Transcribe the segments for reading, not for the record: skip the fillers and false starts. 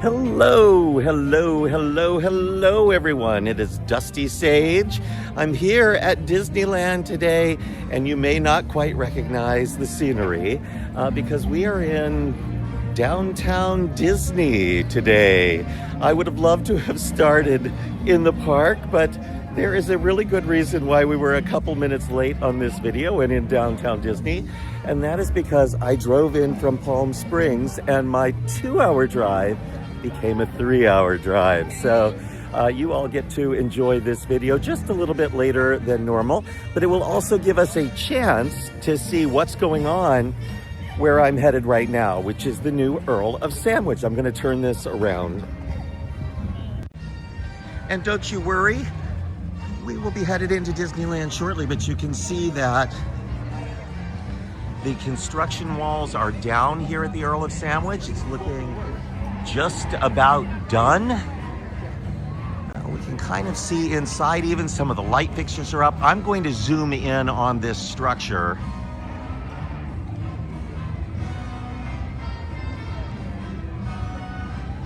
Hello, hello, hello, hello, everyone. It is Dusty Sage. I'm here at Disneyland today, and you may not quite recognize the scenery because we are in downtown Disney today. I would have loved to have started in the park, but there is a really good reason why we were a couple minutes late on this video and in downtown Disney, and that is because I drove in from Palm Springs and my 2-hour drive became a 3-hour drive. So you all get to enjoy this video just a little bit later than normal, but it will also give us a chance to see what's going on where I'm headed right now, which is the new Earl of Sandwich. I'm gonna turn this around. And don't you worry, we will be headed into Disneyland shortly, but you can see that the construction walls are down here at the Earl of Sandwich. It's looking just about done. We can kind of see inside, even some of the light fixtures are up. I'm going to zoom in on this structure.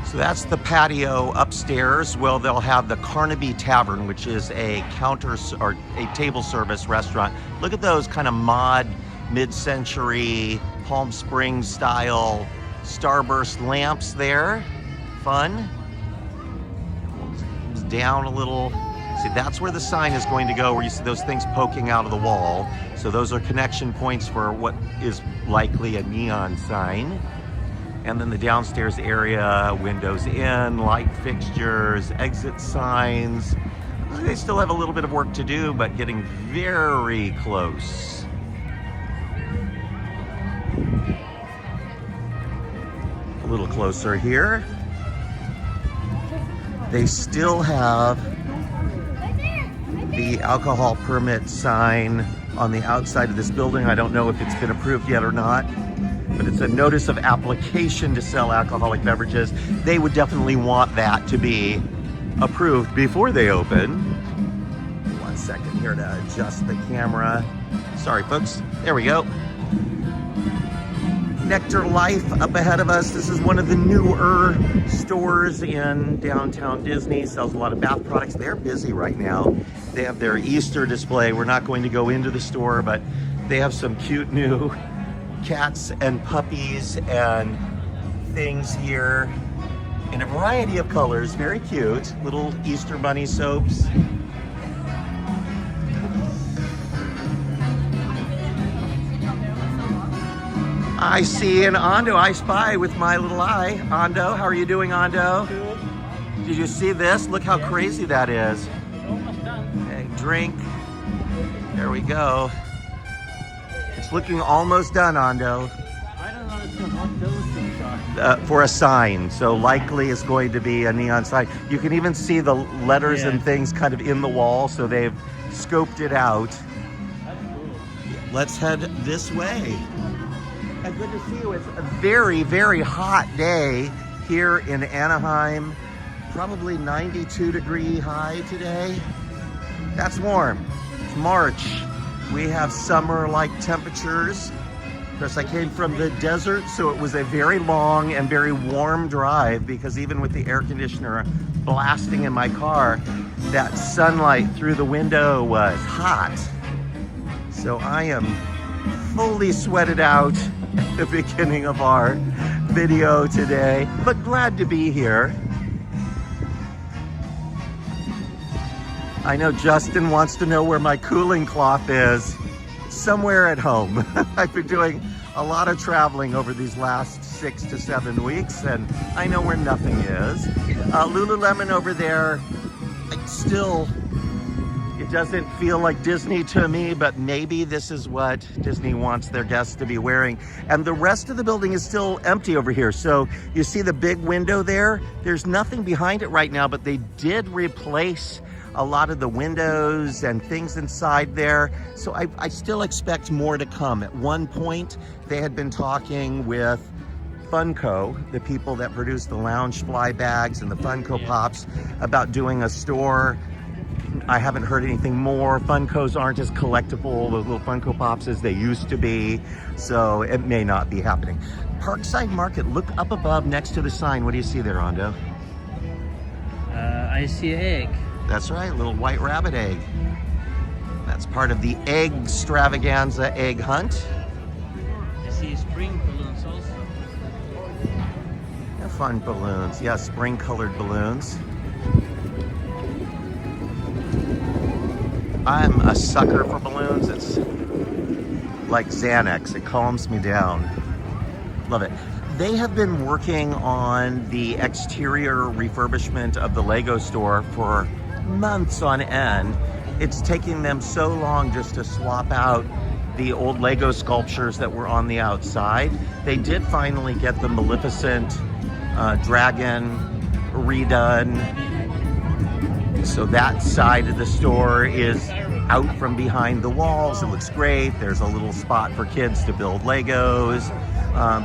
So that's the patio upstairs. Well, they'll have the Carnaby Tavern, which is a table service restaurant. Look at those kind of mod, mid-century, Palm Springs style starburst lamps there. Fun. Comes down a little. See, that's where the sign is going to go, where you see those things poking out of the wall. So those are connection points for what is likely a neon sign. And then the downstairs area, windows in, light fixtures, exit signs. They still have a little bit of work to do, but getting very close. A little closer here. They still have the alcohol permit sign on the outside of this building. I don't know if it's been approved yet or not, but it's a notice of application to sell alcoholic beverages. They would definitely want that to be approved before they open. 1 second here to adjust the camera. Sorry, folks. There we go. Nectar Life up ahead of us. This is one of the newer stores in downtown Disney. Sells a lot of bath products. They're busy right now. They have their Easter display. We're not going to go into the store, but they have some cute new cats and puppies and things here in a variety of colors. Very cute. Little Easter bunny soaps. I see an Ando. I spy with my little eye. Ando, how are you doing, Ando? Good. Did you see this? Look how crazy that is. Almost done. Okay, drink. There we go. It's looking almost done, Ando. I don't understand what those things are. For a sign, so likely it's going to be a neon sign. You can even see the letters and things kind of in the wall, so they've scoped it out. That's cool. Let's head this way. And good to see you. It's a very, very hot day here in Anaheim. Probably 92-degree high today. That's warm. It's March. We have summer-like temperatures. Of course, I came from the desert, so it was a very long and very warm drive, because even with the air conditioner blasting in my car, that sunlight through the window was hot. So I am fully sweated out at the beginning of our video today, but glad to be here. I know Justin wants to know where my cooling cloth is. Somewhere at home. I've been doing a lot of traveling over these last 6 to 7 weeks, and I know where nothing is. Lululemon over there, it doesn't feel like Disney to me, but maybe this is what Disney wants their guests to be wearing. And the rest of the building is still empty over here. So you see the big window there? There's nothing behind it right now, but they did replace a lot of the windows and things inside there. So I still expect more to come. At one point, they had been talking with Funko, the people that produce the Loungefly bags and the Funko Pops, about doing a store. I haven't heard anything more. Funkos aren't as collectible, those little Funko Pops, as they used to be, so it may not be happening. Parkside Market. Look up above next to the sign. What do you see there, Rondo? I see an egg. That's right, little white rabbit egg. That's part of the egg extravaganza egg hunt. I see spring balloons also. Yeah, fun balloons. Yeah, spring colored balloons. I'm a sucker for balloons. It's like Xanax. It calms me down. Love it. They have been working on the exterior refurbishment of the Lego store for months on end. It's taking them so long just to swap out the old Lego sculptures that were on the outside. They did finally get the Maleficent dragon redone. So that side of the store is out from behind the walls. It looks great. There's a little spot for kids to build Legos.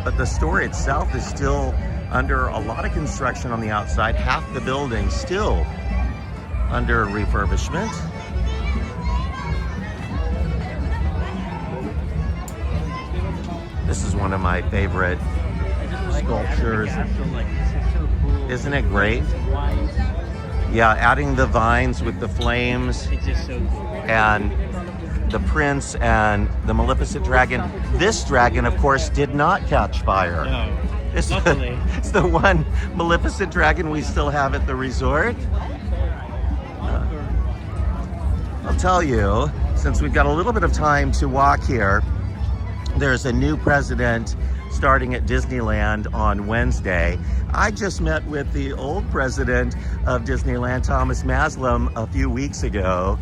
But the store itself is still under a lot of construction on the outside. Half the building still under refurbishment. This is one of my favorite sculptures. Isn't it great? Yeah, adding the vines with the flames. It's just so cool. And the prince and the Maleficent dragon. This dragon, of course, did not catch fire. No, It's luckily. it's the one Maleficent dragon we still have at the resort. I'll tell you, since we've got a little bit of time to walk here, there's a new president starting at Disneyland on Wednesday. I just met with the old president of Disneyland, Thomas Maslam, a few weeks ago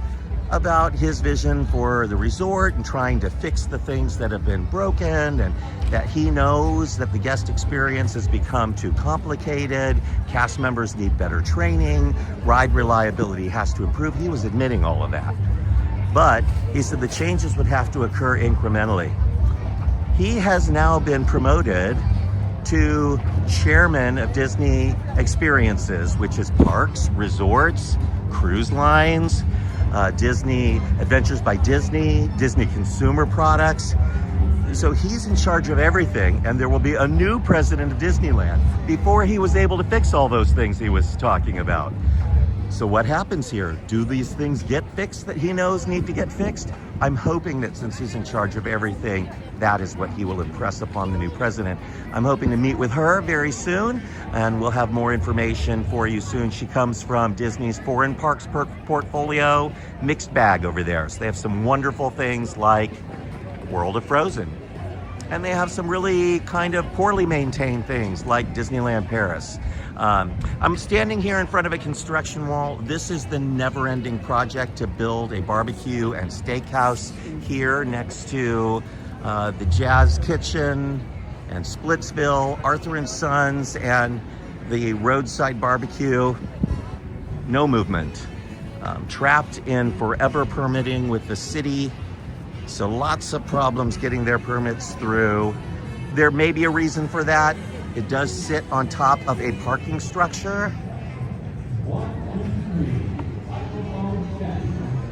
about his vision for the resort and trying to fix the things that have been broken, and that he knows that the guest experience has become too complicated. Cast members need better training. Ride reliability has to improve. He was admitting all of that. But he said the changes would have to occur incrementally. He has now been promoted to chairman of Disney Experiences, which is parks, resorts, cruise lines, Disney Adventures by Disney, Disney Consumer Products. So he's in charge of everything, and there will be a new president of Disneyland before he was able to fix all those things he was talking about. So what happens here? Do these things get fixed that he knows need to get fixed? I'm hoping that since he's in charge of everything, that is what he will impress upon the new president. I'm hoping to meet with her very soon, and we'll have more information for you soon. She comes from Disney's foreign parks portfolio, mixed bag over there. So they have some wonderful things like World of Frozen. And they have some really kind of poorly maintained things like Disneyland Paris. I'm standing here in front of a construction wall. This is the never-ending project to build a barbecue and steakhouse here next to the Jazz Kitchen and Splitsville, Arthur & Sons, and the roadside barbecue. No movement. Trapped in forever permitting with the city. So lots of problems getting their permits through. There may be a reason for that. It does sit on top of a parking structure.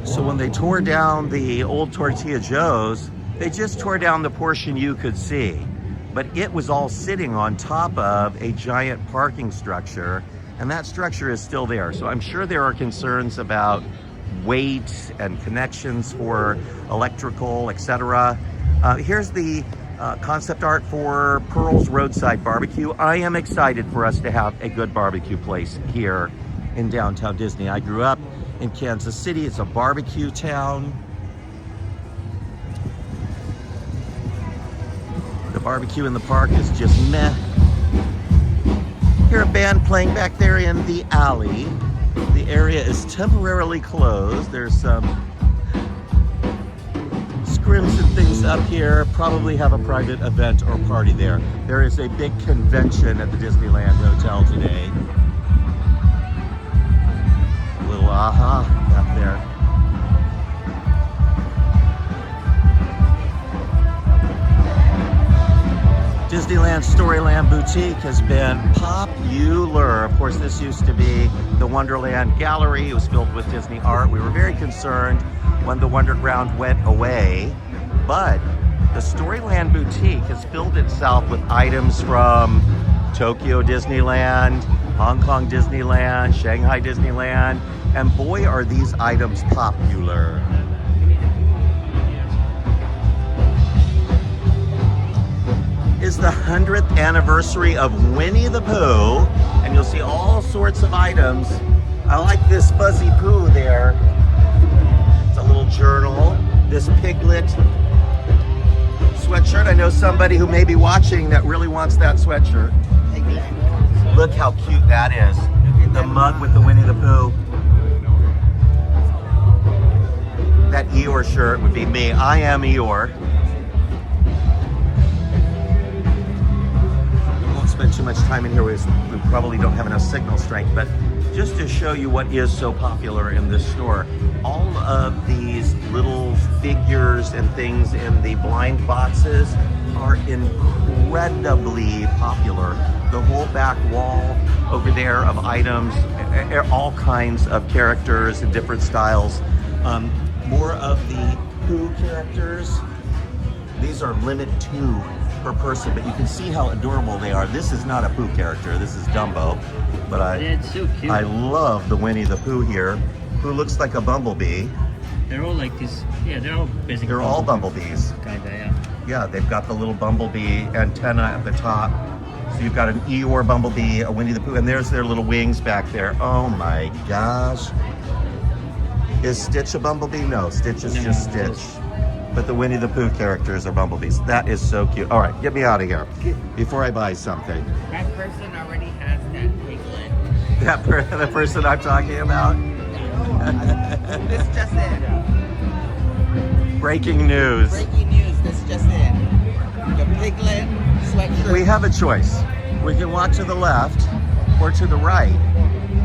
So when they tore down the old Tortilla Joe's, they just tore down the portion you could see. But it was all sitting on top of a giant parking structure, and that structure is still there. So I'm sure there are concerns about weight and connections for electrical, etc. Here's the concept art for Pearl's Roadside Barbecue. I am excited for us to have a good barbecue place here in downtown Disney. I grew up in Kansas City. It's a barbecue town. The barbecue in the park is just meh. Hear a band playing back there in the alley. The area is temporarily closed. There's some scrims and things up here. Probably have a private event or party there. There is a big convention at the Disneyland Hotel today. A little aha up there. Disneyland Storyland Boutique has been popular. Of course, this used to be the Wonderland Gallery. It was filled with Disney art. We were very concerned when the Wonderground went away, but the Storyland boutique has filled itself with items from Tokyo Disneyland, Hong Kong Disneyland, Shanghai Disneyland, and boy are these items popular. Is the 100th anniversary of Winnie the Pooh, and you'll see all sorts of items. I like this fuzzy Pooh there. It's a little journal. This piglet sweatshirt. I know somebody who may be watching that really wants that sweatshirt. Look how cute that is. The mug with the Winnie the Pooh. That Eeyore shirt would be me. I am Eeyore. Spend too much time in here. We probably don't have enough signal strength, but just to show you what is so popular in this store, all of these little figures and things in the blind boxes are incredibly popular. The whole back wall over there of items, all kinds of characters in different styles. More of the Pooh characters. These are limit 2 per person, but you can see how adorable they are. This is not a Pooh character, this is Dumbo, but It's so cute. I love the Winnie the Pooh here, who looks like a bumblebee. They're all like this. Yeah, they're all basically. They're all bumblebees. Kinda, yeah. Yeah, they've got the little bumblebee antenna at the top. So you've got an Eeyore bumblebee, a Winnie the Pooh, and there's their little wings back there. Oh my gosh. Is Stitch a bumblebee? No, Stitch is just Stitch. But the Winnie the Pooh characters are bumblebees. That is so cute. All right, get me out of here before I buy something. That person already has that piglet. The person I'm talking about? This just in. Breaking news. Breaking news, this just in. The piglet sweatshirt. We have a choice. We can walk to the left or to the right.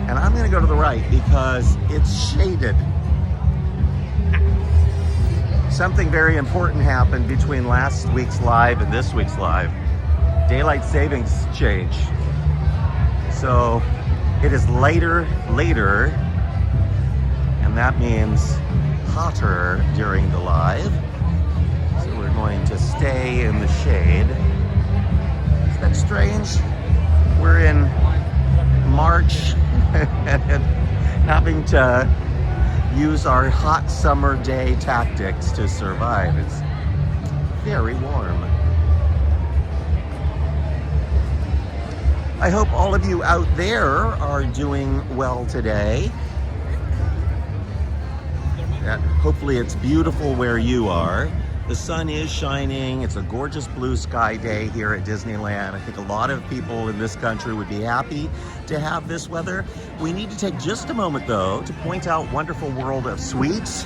And I'm gonna go to the right because it's shaded. Something very important happened between last week's live and this week's live. Daylight savings change. So it is later, and that means hotter during the live. So we're going to stay in the shade. Is that strange? We're in March and having to use our hot summer day tactics to survive. It's very warm. I hope all of you out there are doing well today. And hopefully it's beautiful where you are. The sun is shining. It's a gorgeous blue sky day here at Disneyland. I think a lot of people in this country would be happy to have this weather. We need to take just a moment though to point out Wonderful World of Sweets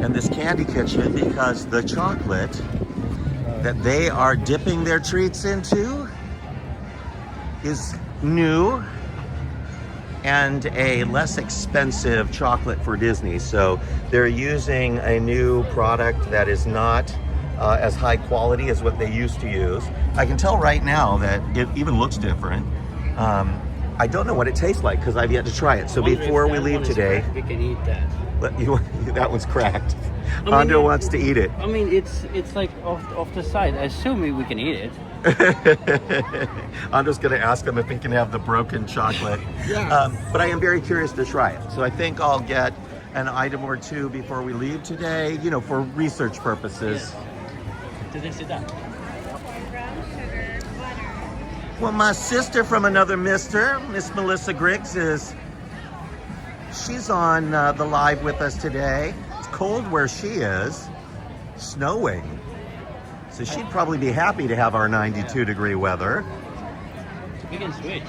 and this candy kitchen, because the chocolate that they are dipping their treats into is new and a less expensive chocolate for Disney. So they're using a new product that is not as high quality as what they used to use. I can tell right now that it even looks different. I don't know what it tastes like because I've yet to try it. So before we leave today, We can eat that. that one's cracked. I mean, Hondo wants to eat it. I mean, it's like off the side. Assuming we can eat it. I'm just going to ask him if he can have the broken chocolate. Yes. But I am very curious to try it. So I think I'll get an item or two before we leave today, you know, for research purposes. Did they say that? Well, my sister from another mister, Miss Melissa Griggs, she's on the live with us today. It's cold where she is, snowing. So she'd probably be happy to have our 92-degree weather. We can switch.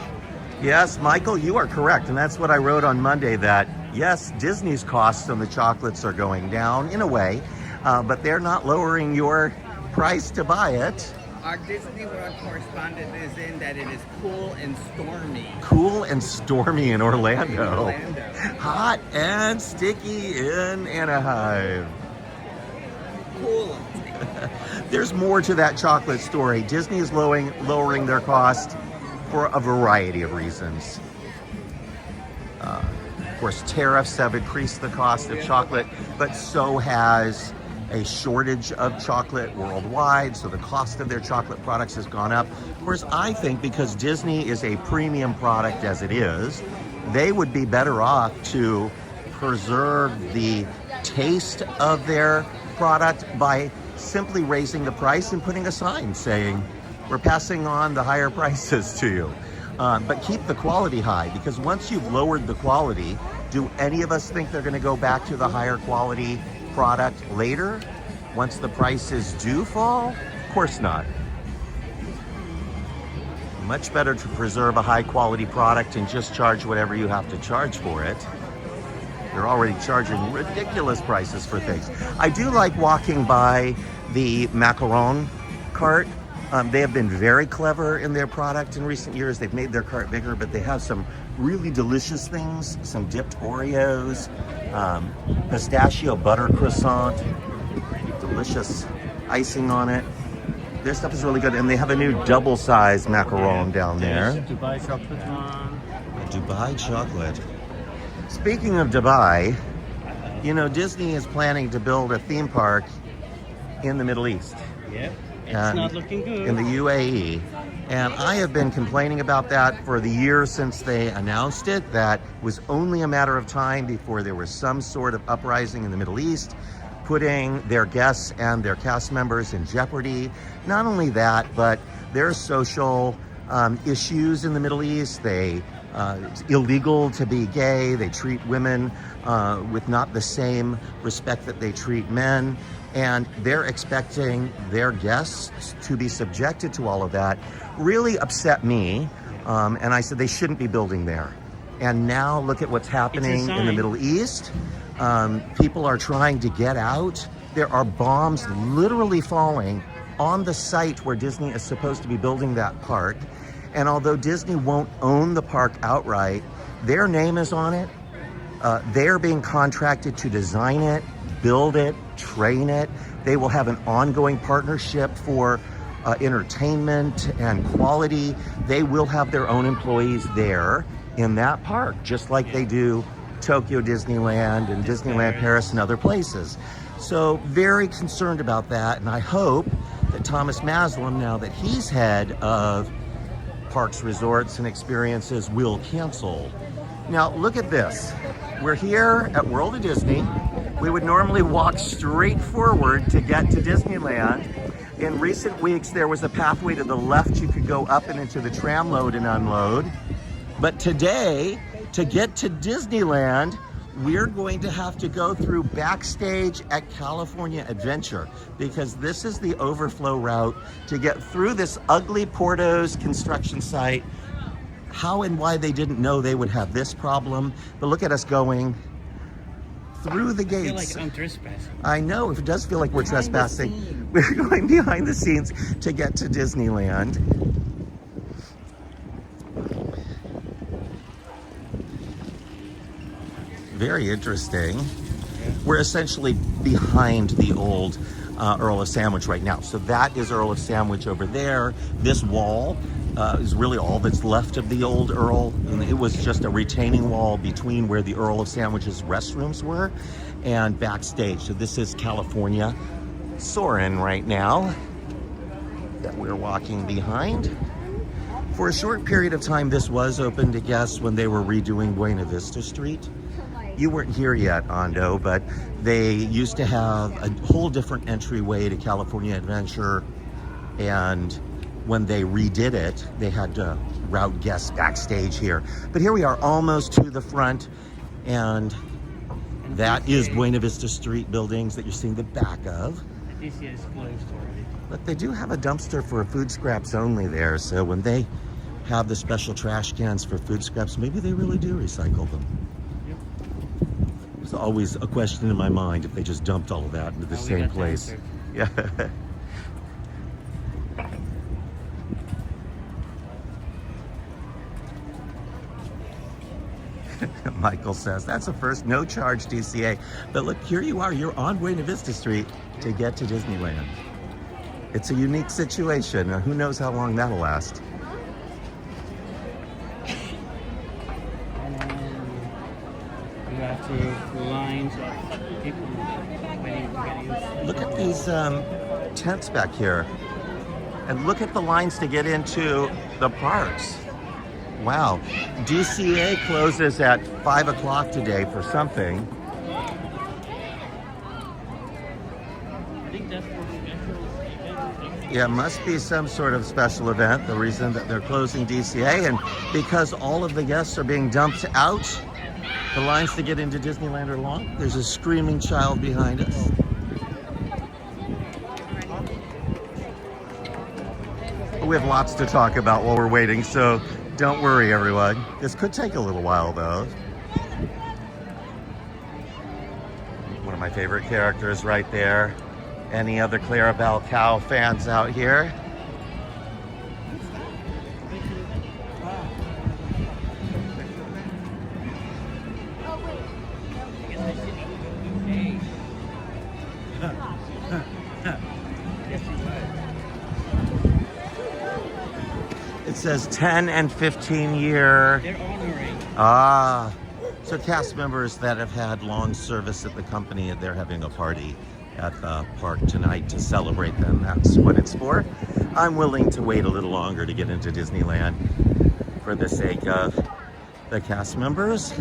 Yes, Michael, you are correct. And that's what I wrote on Monday, that yes, Disney's costs on the chocolates are going down in a way, but they're not lowering your price to buy it. Our Disney World correspondent is in that it is cool and stormy. Cool and stormy in Orlando. Orlando. Hot and sticky in Anaheim. Cool. There's more to that chocolate story. Disney is lowering their cost for a variety of reasons. Of course, tariffs have increased the cost of chocolate, but so has a shortage of chocolate worldwide, so the cost of their chocolate products has gone up. Of course, I think because Disney is a premium product as it is, they would be better off to preserve the taste of their product by simply raising the price and putting a sign saying, we're passing on the higher prices to you. But keep the quality high, because once you've lowered the quality, do any of us think they're going to go back to the higher quality product later once the prices do fall? Of course not. Much better to preserve a high quality product and just charge whatever you have to charge for it. They're already charging ridiculous prices for things. I do like walking by the macaron cart. They have been very clever in their product in recent years. They've made their cart bigger, but they have some really delicious things, some dipped Oreos, pistachio butter croissant, delicious icing on it. Their stuff is really good, and they have a new double-sized macaron down there. Dubai chocolate one. Dubai chocolate. Speaking of Dubai, you know, Disney is planning to build a theme park in the Middle East. Yep, it's not looking good. In the UAE. And I have been complaining about that for the years since they announced it, that it was only a matter of time before there was some sort of uprising in the Middle East, putting their guests and their cast members in jeopardy. Not only that, but there are social issues in the Middle East. It's illegal to be gay. They treat women with not the same respect that they treat men. And they're expecting their guests to be subjected to all of that. Really upset me. And I said they shouldn't be building there. And now look at what's happening in the Middle East. People are trying to get out. There are bombs literally falling on the site where Disney is supposed to be building that park. And although Disney won't own the park outright, their name is on it. They're being contracted to design it, build it, train it. They will have an ongoing partnership for entertainment and quality. They will have their own employees there in that park, just like they do Tokyo Disneyland and Disneyland Paris and other places. So very concerned about that, and I hope that Thomas Maslam, now that he's head of Parks, Resorts, and Experiences, will cancel. Now look at this. We're here at World of Disney. We would normally walk straight forward to get to Disneyland. In recent weeks, there was a pathway to the left you could go up and into the tram load and unload. But today, to get to Disneyland, we're going to have to go through Backstage at California Adventure, because this is the overflow route to get through this ugly Porto's construction site. How and why they didn't know they would have this problem, but look at us going through the gates. I feel like I'm trespassing. I know, it does feel like we're trespassing. We're going behind the scenes to get to Disneyland. Very interesting. We're essentially behind the old Earl of Sandwich right now. So that is Earl of Sandwich over there. This wall is really all that's left of the old Earl. And it was just a retaining wall between where the Earl of Sandwich's restrooms were and Backstage. So this is California Soarin' right now that we're walking behind. For a short period of time, this was open to guests when they were redoing Buena Vista Street. You weren't here yet, Ando, but they used to have a whole different entryway to California Adventure, and when they redid it, they had to route guests backstage here. But here we are, almost to the front, and that is Buena Vista Street buildings that you're seeing the back of. This is closed already. But they do have a dumpster for food scraps only there, so when they have the special trash cans for food scraps, maybe they really do recycle them. It's always a question in my mind if they just dumped all of that into the same place. Yeah. Michael says, that's a first no charge DCA. But look, here you are, you're on Buena Vista Street to get to Disneyland. It's a unique situation. Who knows how long that'll last. You have to lines of people waiting to get used. Look these tents back here. And look at the lines to get into the parks. Wow. DCA closes at 5 o'clock today for something. I think that's for special event. Yeah, it must be some sort of special event, the reason that they're closing DCA. And because all of the guests are being dumped out, the lines to get into Disneyland are long. There's a screaming child behind us. We have lots to talk about while we're waiting, so don't worry, everyone. This could take a little while, though. One of my favorite characters right there. Any other Clarabelle Cow fans out here? It says 10 and 15 year. They're honoring. Ah, so cast members that have had long service at the company, they're having a party at the park tonight to celebrate them. That's what it's for. I'm willing to wait a little longer to get into Disneyland for the sake of the cast members.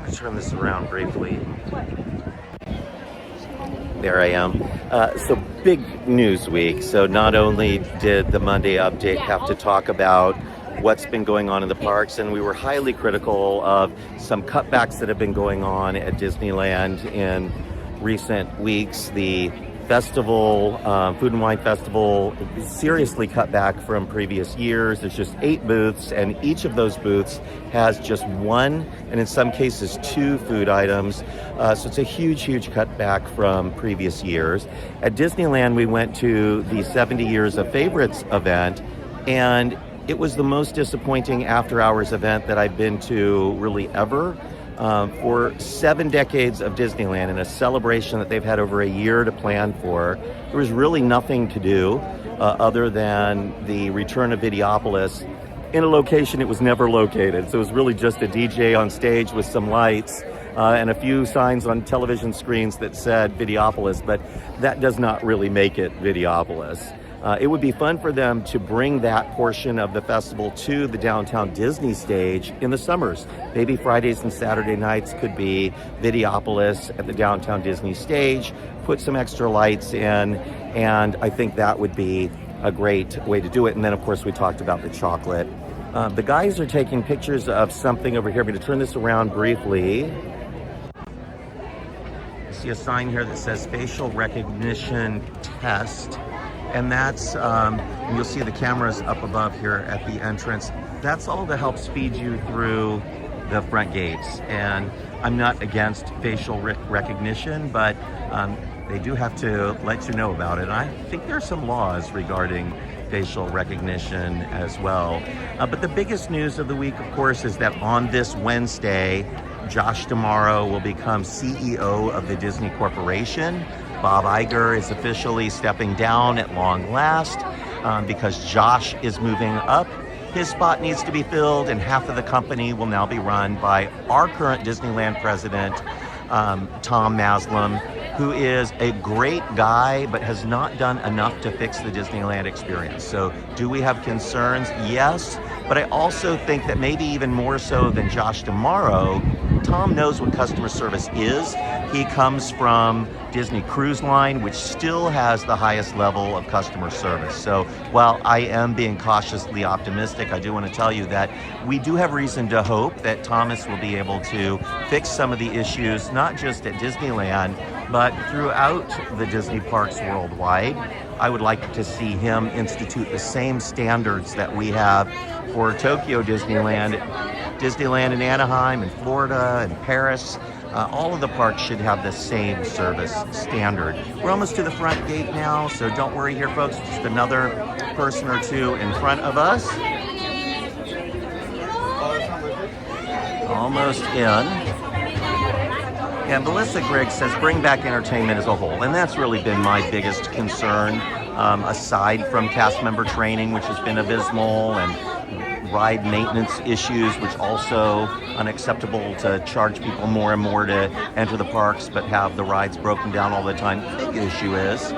I'll turn this around briefly. There I am. So big news week. So not only did the Monday update have to talk about what's been going on in the parks, and we were highly critical of some cutbacks that have been going on at Disneyland in recent weeks. The festival, Food and Wine Festival, seriously cut back from previous years. There's just 8 booths, and each of those booths has just 1, and in some cases 2 food items. So it's a huge cutback from previous years. At Disneyland, we went to the 70 Years of Favorites event, and it was the most disappointing after-hours event that I've been to really ever. For 7 decades of Disneyland and a celebration that they've had over a year to plan for, there was really nothing to do other than the return of Videopolis in a location it was never located. So it was really just a DJ on stage with some lights and a few signs on television screens that said Videopolis, but that does not really make it Videopolis. It would be fun for them to bring that portion of the festival to the downtown Disney stage in the summers. Maybe Fridays and Saturday nights could be Videopolis at the downtown Disney stage, put some extra lights in, and I think that would be a great way to do it. And then, of course, we talked about the chocolate. The guys are taking pictures of something over here. I'm going to turn this around briefly. I see a sign here that says facial recognition test. And that's, and you'll see the cameras up above here at the entrance. That's all to help speed you through the front gates. And I'm not against facial recognition, but they do have to let you know about it. And I think there are some laws regarding facial recognition as well. But the biggest news of the week, of course, is that on this Wednesday, Josh D'Amaro will become CEO of the Disney Corporation. Bob Iger is officially stepping down at long last because Josh is moving up. His spot needs to be filled, and half of the company will now be run by our current Disneyland president, Tom Maslam, who is a great guy but has not done enough to fix the Disneyland experience. So do we have concerns? Yes, but I also think that maybe even more so than Josh D'Amaro, Tom knows what customer service is. He comes from Disney Cruise Line, which still has the highest level of customer service. So while I am being cautiously optimistic, I do want to tell you that we do have reason to hope that Thomas will be able to fix some of the issues, not just at Disneyland, but throughout the Disney parks worldwide. I would like to see him institute the same standards that we have for Tokyo Disneyland, Disneyland in Anaheim and Florida and Paris. All of the parks should have the same service standard. We're almost to the front gate now, so don't worry here, folks. Just another person or two in front of us. Almost in. And Melissa Griggs says, bring back entertainment as a whole. And that's really been my biggest concern, aside from cast member training, which has been abysmal, and ride maintenance issues, which also unacceptable to charge people more and more to enter the parks, but have the rides broken down all the time. The big issue is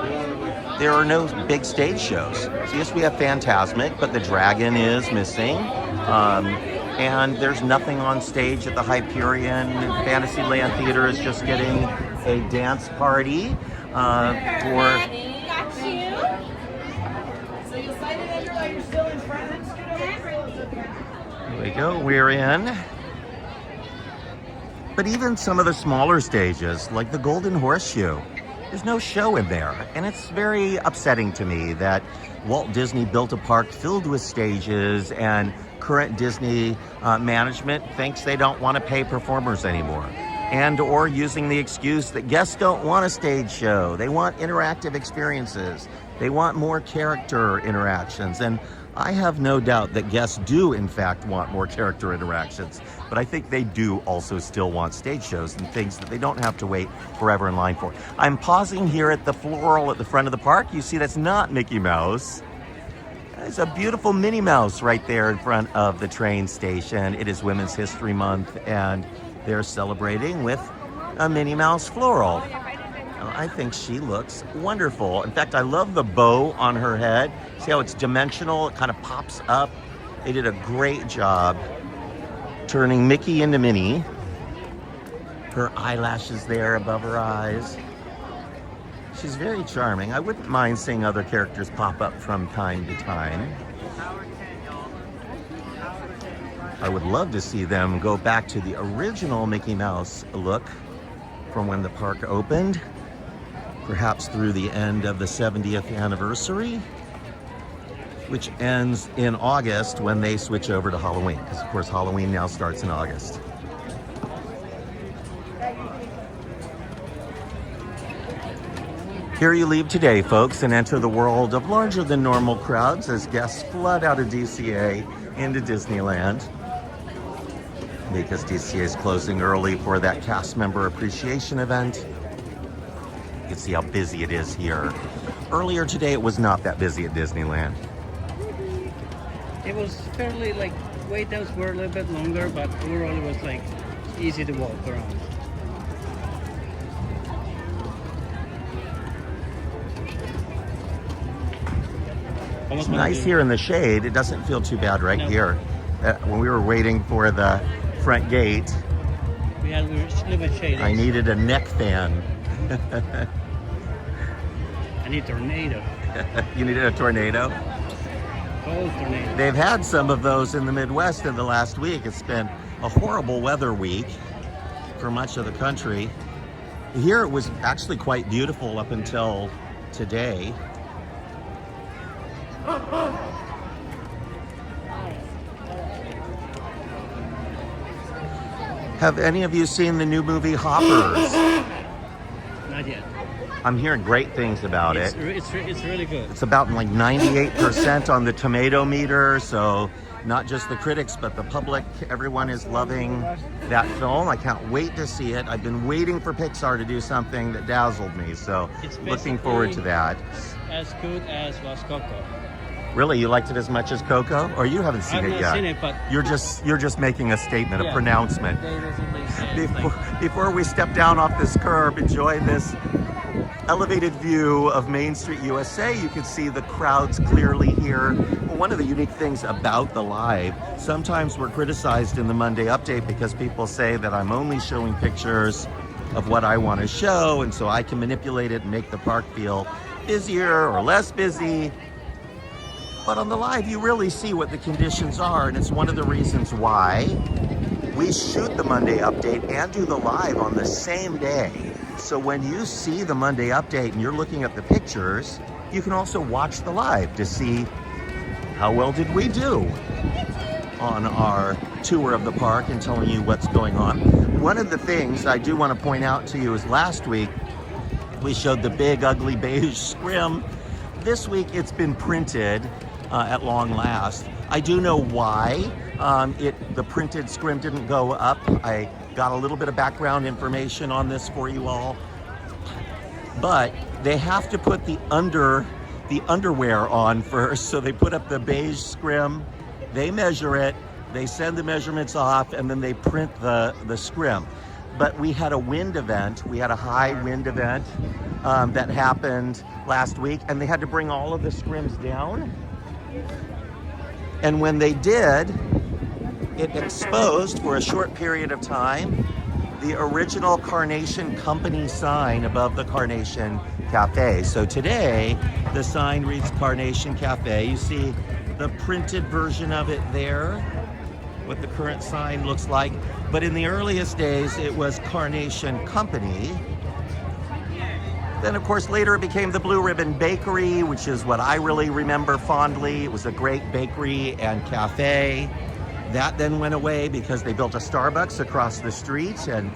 there are no big stage shows. So yes, we have Fantasmic, but the Dragon is missing. And there's nothing on stage at the Hyperion. Fantasyland Theater is just getting a dance party for... Here we go, we're in. But even some of the smaller stages, like the Golden Horseshoe, there's no show in there. And it's very upsetting to me that Walt Disney built a park filled with stages and current Disney management thinks they don't want to pay performers anymore. And or using the excuse that guests don't want a stage show. They want interactive experiences. They want more character interactions. And I have no doubt that guests do, in fact, want more character interactions. But I think they do also still want stage shows and things that they don't have to wait forever in line for. I'm pausing here at the floral at the front of the park. You see that's not Mickey Mouse. There's a beautiful Minnie Mouse right there in front of the train station. It is Women's History Month, and they're celebrating with a Minnie Mouse floral. I think she looks wonderful. In fact, I love the bow on her head. See how it's dimensional? It kind of pops up. They did a great job turning Mickey into Minnie. Her eyelashes there above her eyes. She's very charming. I wouldn't mind seeing other characters pop up from time to time. I would love to see them go back to the original Mickey Mouse look from when the park opened, perhaps through the end of the 70th anniversary, which ends in August when they switch over to Halloween, because of course Halloween now starts in August. Here you leave today, folks, and enter the world of larger than normal crowds as guests flood out of DCA into Disneyland, because DCA is closing early for that cast member appreciation event. You can see how busy it is here. Earlier today, it was not that busy at Disneyland. It was fairly like wait times were a little bit longer, but overall it was like easy to walk around. It's nice here in the shade. It doesn't feel too bad right here. When we were waiting for the front gate, we were a little bit shady. I needed a neck fan. I need a tornado. You needed a tornado? Cold tornado. They've had some of those in the Midwest in the last week. It's been a horrible weather week for much of the country. Here it was actually quite beautiful up until today. Have any of you seen the new movie Hoppers? Not yet. I'm hearing great things about it. It's really good. It's about like 98% on the tomato meter, so not just the critics, but the public. Everyone is loving that film. I can't wait to see it. I've been waiting for Pixar to do something that dazzled me, so looking forward to that. As good as was Coco. Really, you liked it as much as Coco? Or you haven't seen it yet? I've not seen it, but you're just making a statement, a pronouncement. They basically say Before we step down off this curb, enjoy this elevated view of Main Street, USA. You can see the crowds clearly here. Well, one of the unique things about the live, sometimes we're criticized in the Monday update because people say that I'm only showing pictures of what I want to show, and so I can manipulate it and make the park feel busier or less busy. But on the live, you really see what the conditions are, and it's one of the reasons why we shoot the Monday update and do the live on the same day. So when you see the Monday update and you're looking at the pictures, you can also watch the live to see how well did we do on our tour of the park and telling you what's going on. One of the things I do want to point out to you is last week, we showed the big, ugly beige scrim. This week, it's been printed at long last. I do know why the printed scrim didn't go up. I got a little bit of background information on this for you all. But they have to put the underwear on first. So they put up the beige scrim They measure it, they send the measurements off, and then they print the scrim. But we had a wind event. We had a high wind event that happened last week, and they had to bring all of the scrims down. And when they did, it exposed for a short period of time the original Carnation Company sign above the Carnation Cafe. So today, the sign reads Carnation Cafe. You see the printed version of it there, what the current sign looks like. But in the earliest days, it was Carnation Company. Then, of course, later it became the Blue Ribbon Bakery, which is what I really remember fondly. It was a great bakery and cafe. That then went away because they built a Starbucks across the street and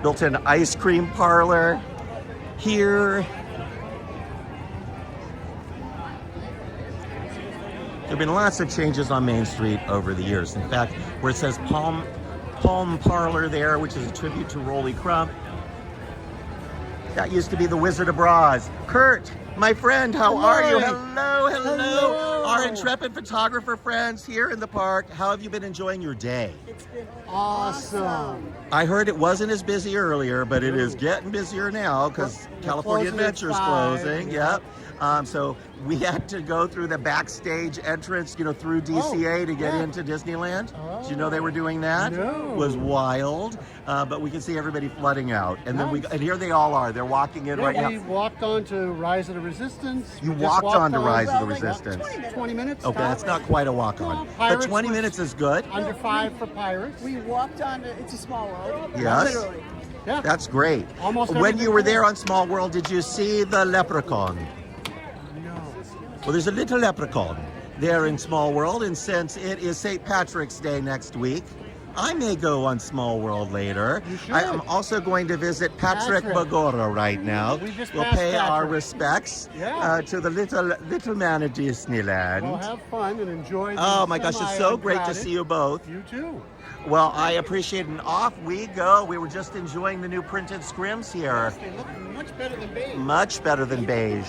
built an ice cream parlor here. There have been lots of changes on Main Street over the years. In fact, where it says Palm Parlor there, which is a tribute to Rolly Crump, that used to be the Wizard of Bras. Kurt, my friend, how are you? Hello. Our intrepid photographer friends here in the park. How have you been enjoying your day? It's been awesome. I heard it wasn't as busy earlier, but it is getting busier now because California Adventure is closing. Yep. So we had to go through the backstage entrance, through DCA to get into Disneyland. Did you know they were doing that? No. It was wild, but we can see everybody flooding out. And then and here they all are. They're walking in right We now. walked on to Rise of the Resistance. You We just walked on to Rise of the like Resistance. 20 minutes. Okay, that's not quite a walk on. But Pirates 20 was minutes is good. Under 5 for Pirates. We walked on to It's a Small World. Yes. Literally. Yeah. That's great. Almost When everything you were cool. there on Small World, did you see the leprechaun? No. Well, there's a little leprechaun there in Small World, and since it is St. Patrick's Day next week, I may go on Small World later. You should. I am also going to visit Patrick Bagora right now. We just We'll passed pay our Patrick. respects Yeah. to the little man at Disneyland. Well, have fun and enjoy. Oh my gosh, it's so great to semi-uncrowded. see you both. You too. Well, I appreciate it, and off we go. We were just enjoying the new printed scrims here. They look much better than beige. Much better than beige.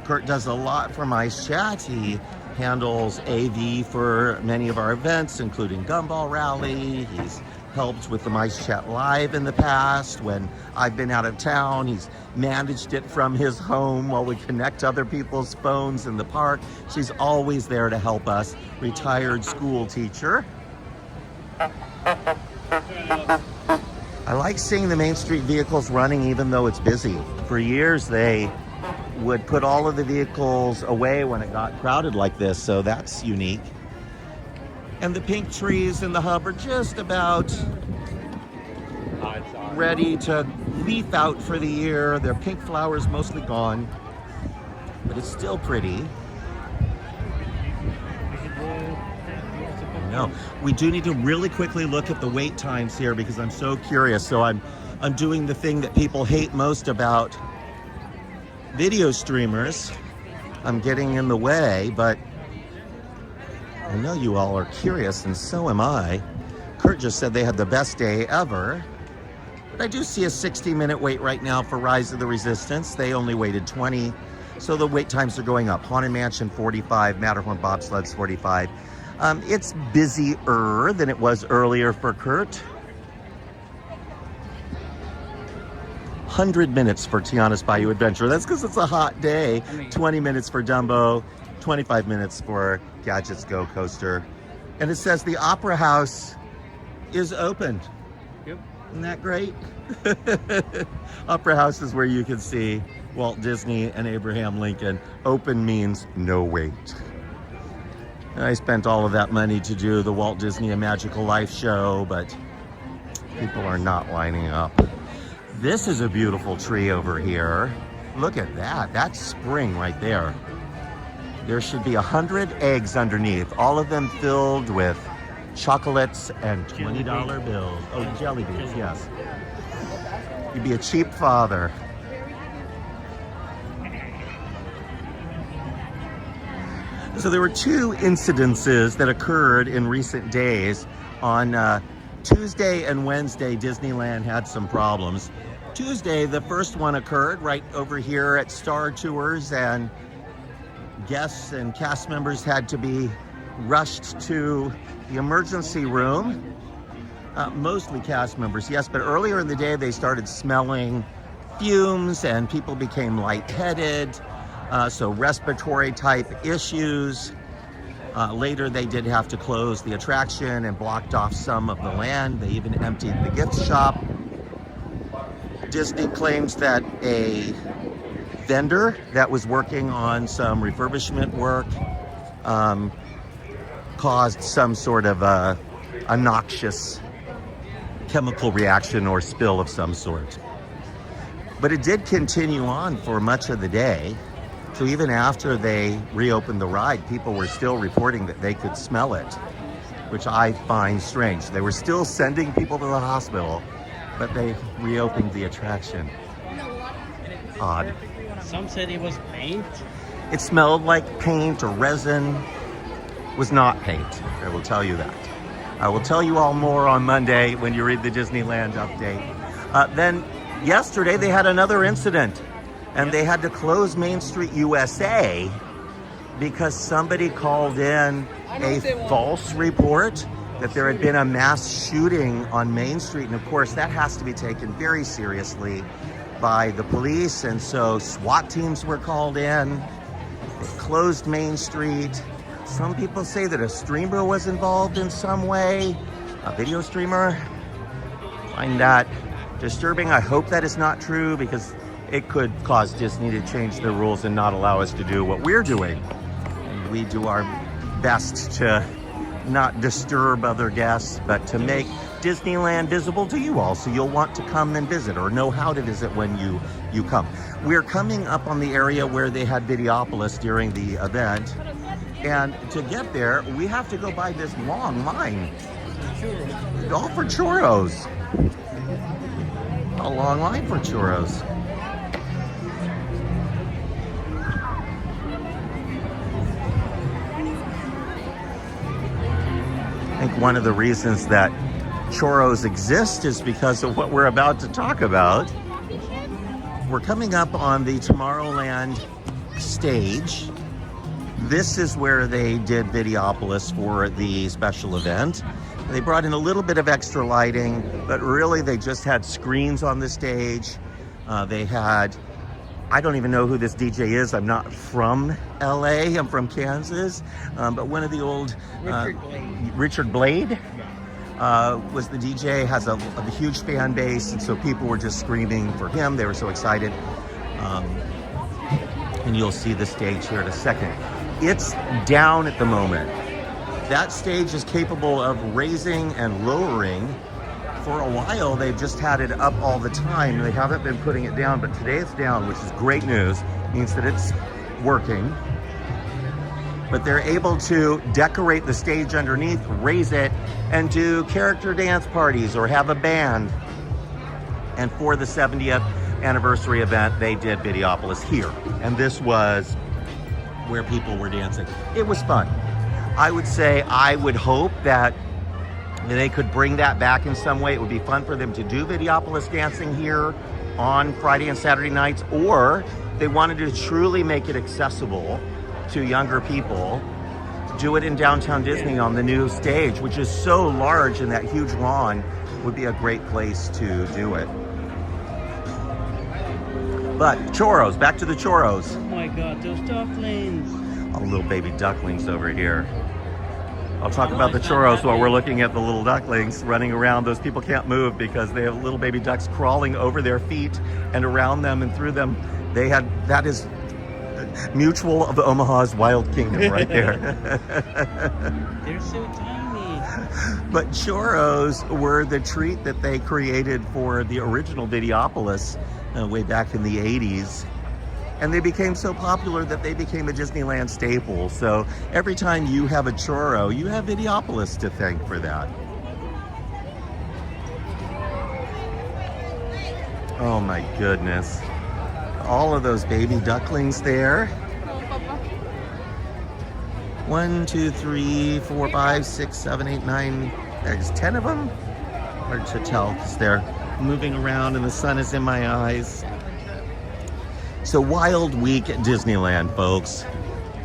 Kurt does a lot for MiceChat. He handles AV for many of our events, including Gumball Rally. He's helped with the MiceChat Live in the past. When I've been out of town, he's managed it from his home while we connect other people's phones in the park. She's always there to help us. Retired school teacher. I like seeing the Main Street vehicles running even though it's busy. For years, they would put all of the vehicles away when it got crowded like this, so that's unique. And the pink trees in the hub are just about ready to leaf out for the year. Their pink flowers mostly gone, but it's still pretty. No, we do need to really quickly look at the wait times here because I'm so curious. So I'm doing the thing that people hate most about video streamers. I'm getting in the way, but I know you all are curious, and so am I. Kurt just said they had the best day ever. But I do see a 60-minute wait right now for Rise of the Resistance. They only waited 20, so the wait times are going up. Haunted Mansion 45, Matterhorn Bobsleds 45. It's busier than it was earlier for Kurt. 100 minutes for Tiana's Bayou Adventure. That's because it's a hot day. 20 minutes for Dumbo, 25 minutes for Gadgets Go Coaster. And it says the Opera House is open. Yep. Isn't that great? Opera House is where you can see Walt Disney and Abraham Lincoln. Open means no wait. And I spent all of that money to do the Walt Disney A Magical Life show, but people are not lining up. This is a beautiful tree over here. Look at that. That's spring right there. There should be 100 eggs underneath, all of them filled with chocolates and $20 bills. Oh, jelly beans, yes. You'd be a cheap father. So there were two incidences that occurred in recent days. On Tuesday and Wednesday, Disneyland had some problems. Tuesday, the first one occurred right over here at Star Tours and guests and cast members had to be rushed to the emergency room. Mostly cast members, yes, but earlier in the day they started smelling fumes and people became lightheaded, so respiratory type issues. Later they did have to close the attraction and blocked off some of the land. They even emptied the gift shop. Disney claims that a vendor that was working on some refurbishment work caused some sort of a noxious chemical reaction or spill of some sort. But it did continue on for much of the day. So even after they reopened the ride, people were still reporting that they could smell it, which I find strange. They were still sending people to the hospital, but they reopened the attraction. Odd. Some said it was paint. It smelled like paint or resin. It was not paint, I will tell you that. I will tell you all more on Monday when you read the Disneyland update. Then yesterday they had another incident, and they had to close Main Street USA because somebody called in a false report that there had been a mass shooting on Main Street. And of course, that has to be taken very seriously by the police. And so SWAT teams were called in. They closed Main Street. Some people say that a streamer was involved in some way, a video streamer. Find that disturbing. I hope that is not true, because it could cause Disney to change their rules and not allow us to do what we're doing. And we do our best to not disturb other guests, but to make Disneyland visible to you all, so you'll want to come and visit or know how to visit when you come. We're coming up on the area where they had Videopolis during the event, and to get there we have to go by this long line, all for churros. A long line for churros. I think one of the reasons that churros exist is because of what we're about to talk about. We're coming up on the Tomorrowland stage. This is where they did Videopolis for the special event. They brought in a little bit of extra lighting, but really they just had screens on the stage. They had, I don't even know who this DJ is. I'm not from LA, I'm from Kansas. But one of the old, Richard Blade was the DJ, has a huge fan base. And so people were just screaming for him. They were so excited. And you'll see the stage here in a second. It's down at the moment. That stage is capable of raising and lowering. For a while, they've just had it up all the time. They haven't been putting it down, but today it's down, which is great news. It means that it's working. But they're able to decorate the stage underneath, raise it, and do character dance parties or have a band. And for the 70th anniversary event, they did Videopolis here. And this was where people were dancing. It was fun. I would say, I would hope that they could bring that back in some way. It would be fun for them to do Videopolis dancing here on Friday and Saturday nights, or they wanted to truly make it accessible to younger people, do it in downtown Disney on the new stage, which is so large, and that huge lawn would be a great place to do it. But churros, back to the churros. Oh my God, those ducklings. Oh, little baby ducklings over here. I'll talk about the churros while we're looking at the little ducklings running around. Those people can't move because they have little baby ducks crawling over their feet and around them and through them. That is Mutual of Omaha's Wild Kingdom right there. They're so tiny. But churros were the treat that they created for the original Videopolis way back in the 80s. And they became so popular that they became a Disneyland staple. So every time you have a churro, you have Videopolis to thank for that. Oh my goodness. All of those baby ducklings there. 1, 2, 3, 4, 5, 6, 7, 8, 9. There's 10 of them. Hard to tell because they're moving around and the sun is in my eyes. So Wild Week at Disneyland, folks.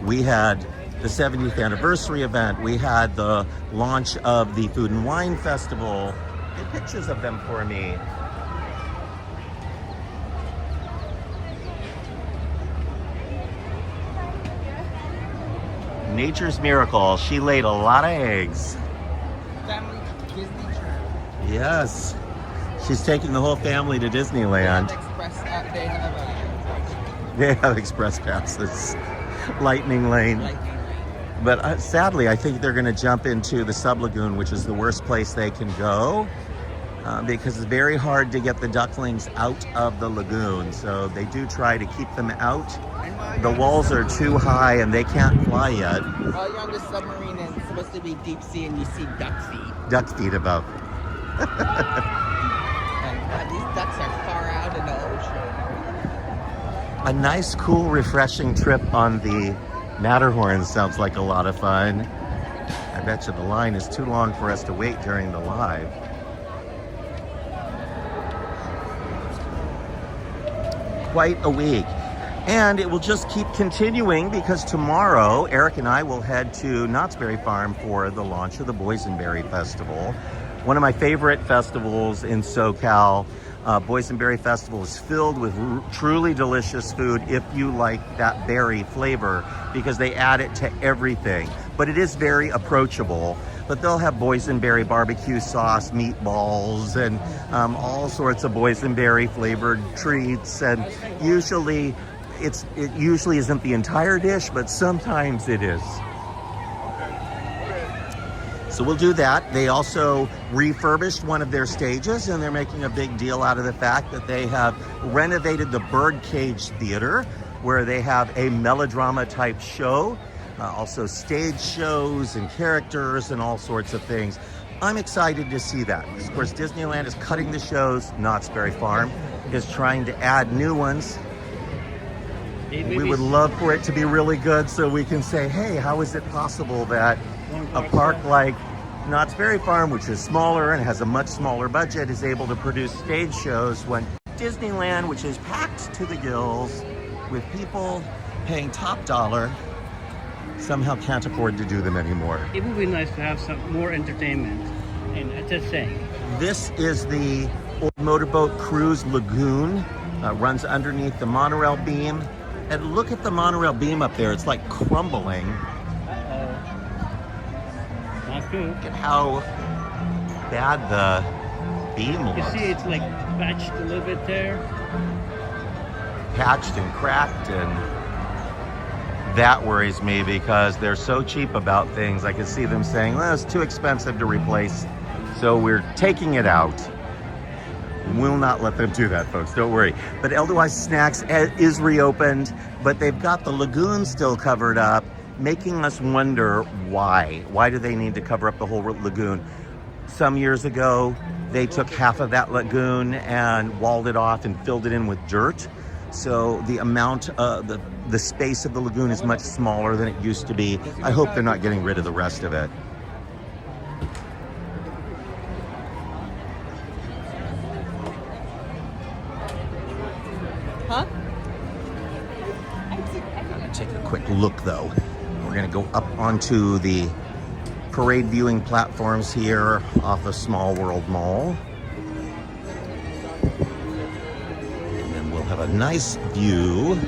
We had the 70th anniversary event. We had the launch of the Food and Wine Festival. Get pictures of them for me. Nature's Miracle. She laid a lot of eggs. Family Disney trip. Yes. She's taking the whole family to Disneyland. They have express passes. Lightning Lane. But sadly, I think they're going to jump into the Sublagoon, which is the worst place they can go, because it's very hard to get the ducklings out of the lagoon. So they do try to keep them out. The walls are too high and they can't fly yet. While you're on the submarine and it's supposed to be deep sea and you see duck feet. Duck feet above. And these ducks are far out in the ocean. A nice, cool, refreshing trip on the Matterhorn sounds like a lot of fun. I bet you the line is too long for us to wait during the live. Quite a week. And it will just keep continuing because tomorrow, Eric and I will head to Knott's Berry Farm for the launch of the Boysenberry Festival. One of my favorite festivals in SoCal. Boysenberry Festival is filled with truly delicious food if you like that berry flavor, because they add it to everything. But it is very approachable. But they'll have boysenberry barbecue sauce, meatballs, and all sorts of boysenberry flavored treats. And usually, it usually isn't the entire dish, but sometimes it is. So we'll do that. They also refurbished one of their stages, and they're making a big deal out of the fact that they have renovated the Birdcage Theater, where they have a melodrama type show, also stage shows and characters and all sorts of things. I'm excited to see that. Of course, Disneyland is cutting the shows. Knott's Berry Farm is trying to add new ones. We would love for it to be really good so we can say, hey, how is it possible that a park like Knott's Berry Farm, which is smaller and has a much smaller budget, is able to produce stage shows when Disneyland, which is packed to the gills with people paying top dollar, somehow can't afford to do them anymore. It would be nice to have some more entertainment. And I just saying. This is the old motorboat cruise lagoon. Runs underneath the monorail beam. And look at the monorail beam up there. It's like crumbling. Not good. Look at how bad the beam You looks. see it's like patched a little bit there. Patched and cracked, and that worries me because they're so cheap about things. I can see them saying, well, it's too expensive to replace, so we're taking it out. We'll not let them do that, folks, don't worry. But Edelweiss Snacks is reopened, but they've got the lagoon still covered up, making us wonder why. Why do they need to cover up the whole lagoon? Some years ago, they took half of that lagoon and walled it off and filled it in with dirt. So the amount of the space of the lagoon is much smaller than it used to be. I hope they're not getting rid of the rest of it. Huh? Take a quick look though. We're gonna go up onto the parade viewing platforms here off of Small World Mall. And then we'll have a nice view.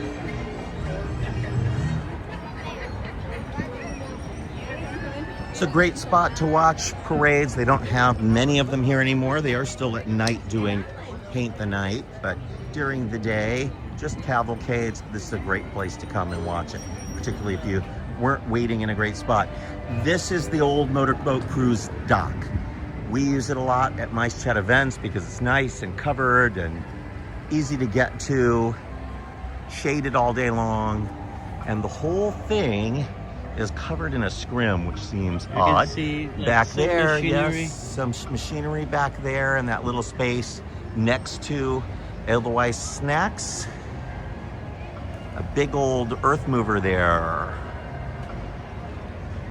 It's a great spot to watch parades. They don't have many of them here anymore. They are still at night doing Paint the Night, but during the day, just cavalcades, this is a great place to come and watch it, particularly if you weren't waiting in a great spot. This is the old motorboat cruise dock. We use it a lot at MiceChat events because it's nice and covered and easy to get to, shaded all day long, and the whole thing is covered in a scrim, which seems odd. See, like, back some there, machinery. yes, some machinery back there in that little space next to Edelweiss Snacks. A big old earth mover there.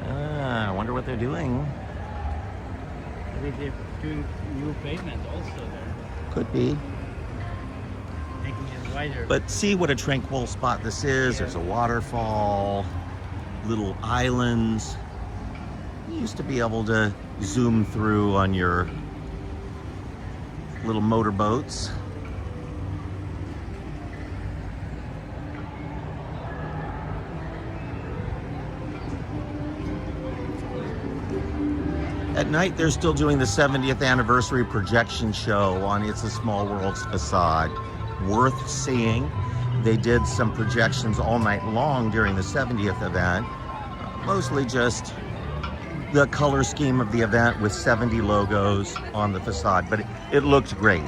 I wonder what they're doing. Maybe they're doing new pavement also there, Could be. making it wider. But see what a tranquil spot this is. There's a waterfall. little islands. You used to be able to zoom through on your little motorboats. At night, they're still doing the 70th anniversary projection show on It's a Small World's facade. Worth seeing. They did some projections all night long during the 70th event. Mostly just the color scheme of the event with 70 logos on the facade, but it looked great.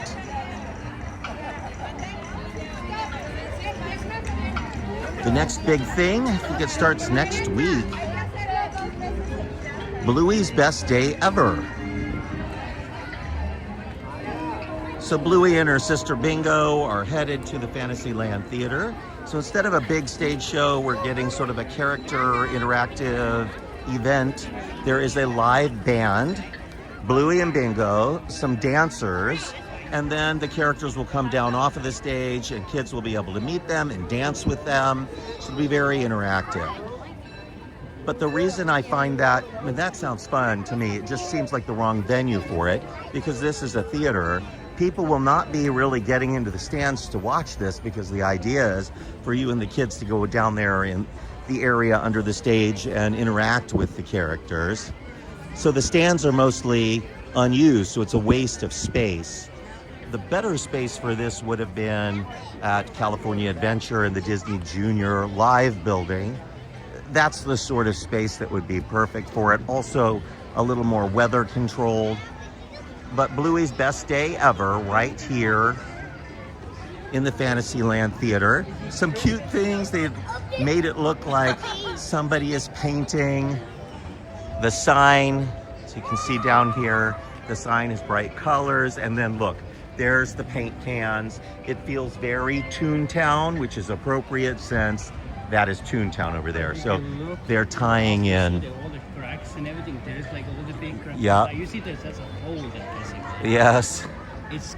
The next big thing, I think it starts next week. Bluey's Best Day Ever. So Bluey and her sister Bingo are headed to the Fantasyland Theater. So instead of a big stage show, we're getting sort of a character interactive event. There is a live band, Bluey and Bingo, some dancers, and then the characters will come down off of the stage and kids will be able to meet them and dance with them. So it'll be very interactive. But the reason I find that, I mean, that sounds fun to me. It just seems like the wrong venue for it because this is a theater. People will not be really getting into the stands to watch this because the idea is for you and the kids to go down there in the area under the stage and interact with the characters. So the stands are mostly unused, so it's a waste of space. The better space for this would have been at California Adventure and the Disney Junior Live building. That's the sort of space that would be perfect for it. Also, a little more weather controlled. But Bluey's Best Day Ever right here in the Fantasyland Theater. Some cute things. They made it look like somebody is painting the sign. So you can see down here, the sign is bright colors. And then look, there's the paint cans. It feels very Toontown, which is appropriate since that is Toontown over there. So they're tying in. All the cracks and everything. There's like all the big cracks. Yeah. You see there's a hole that missing. Yes. It's,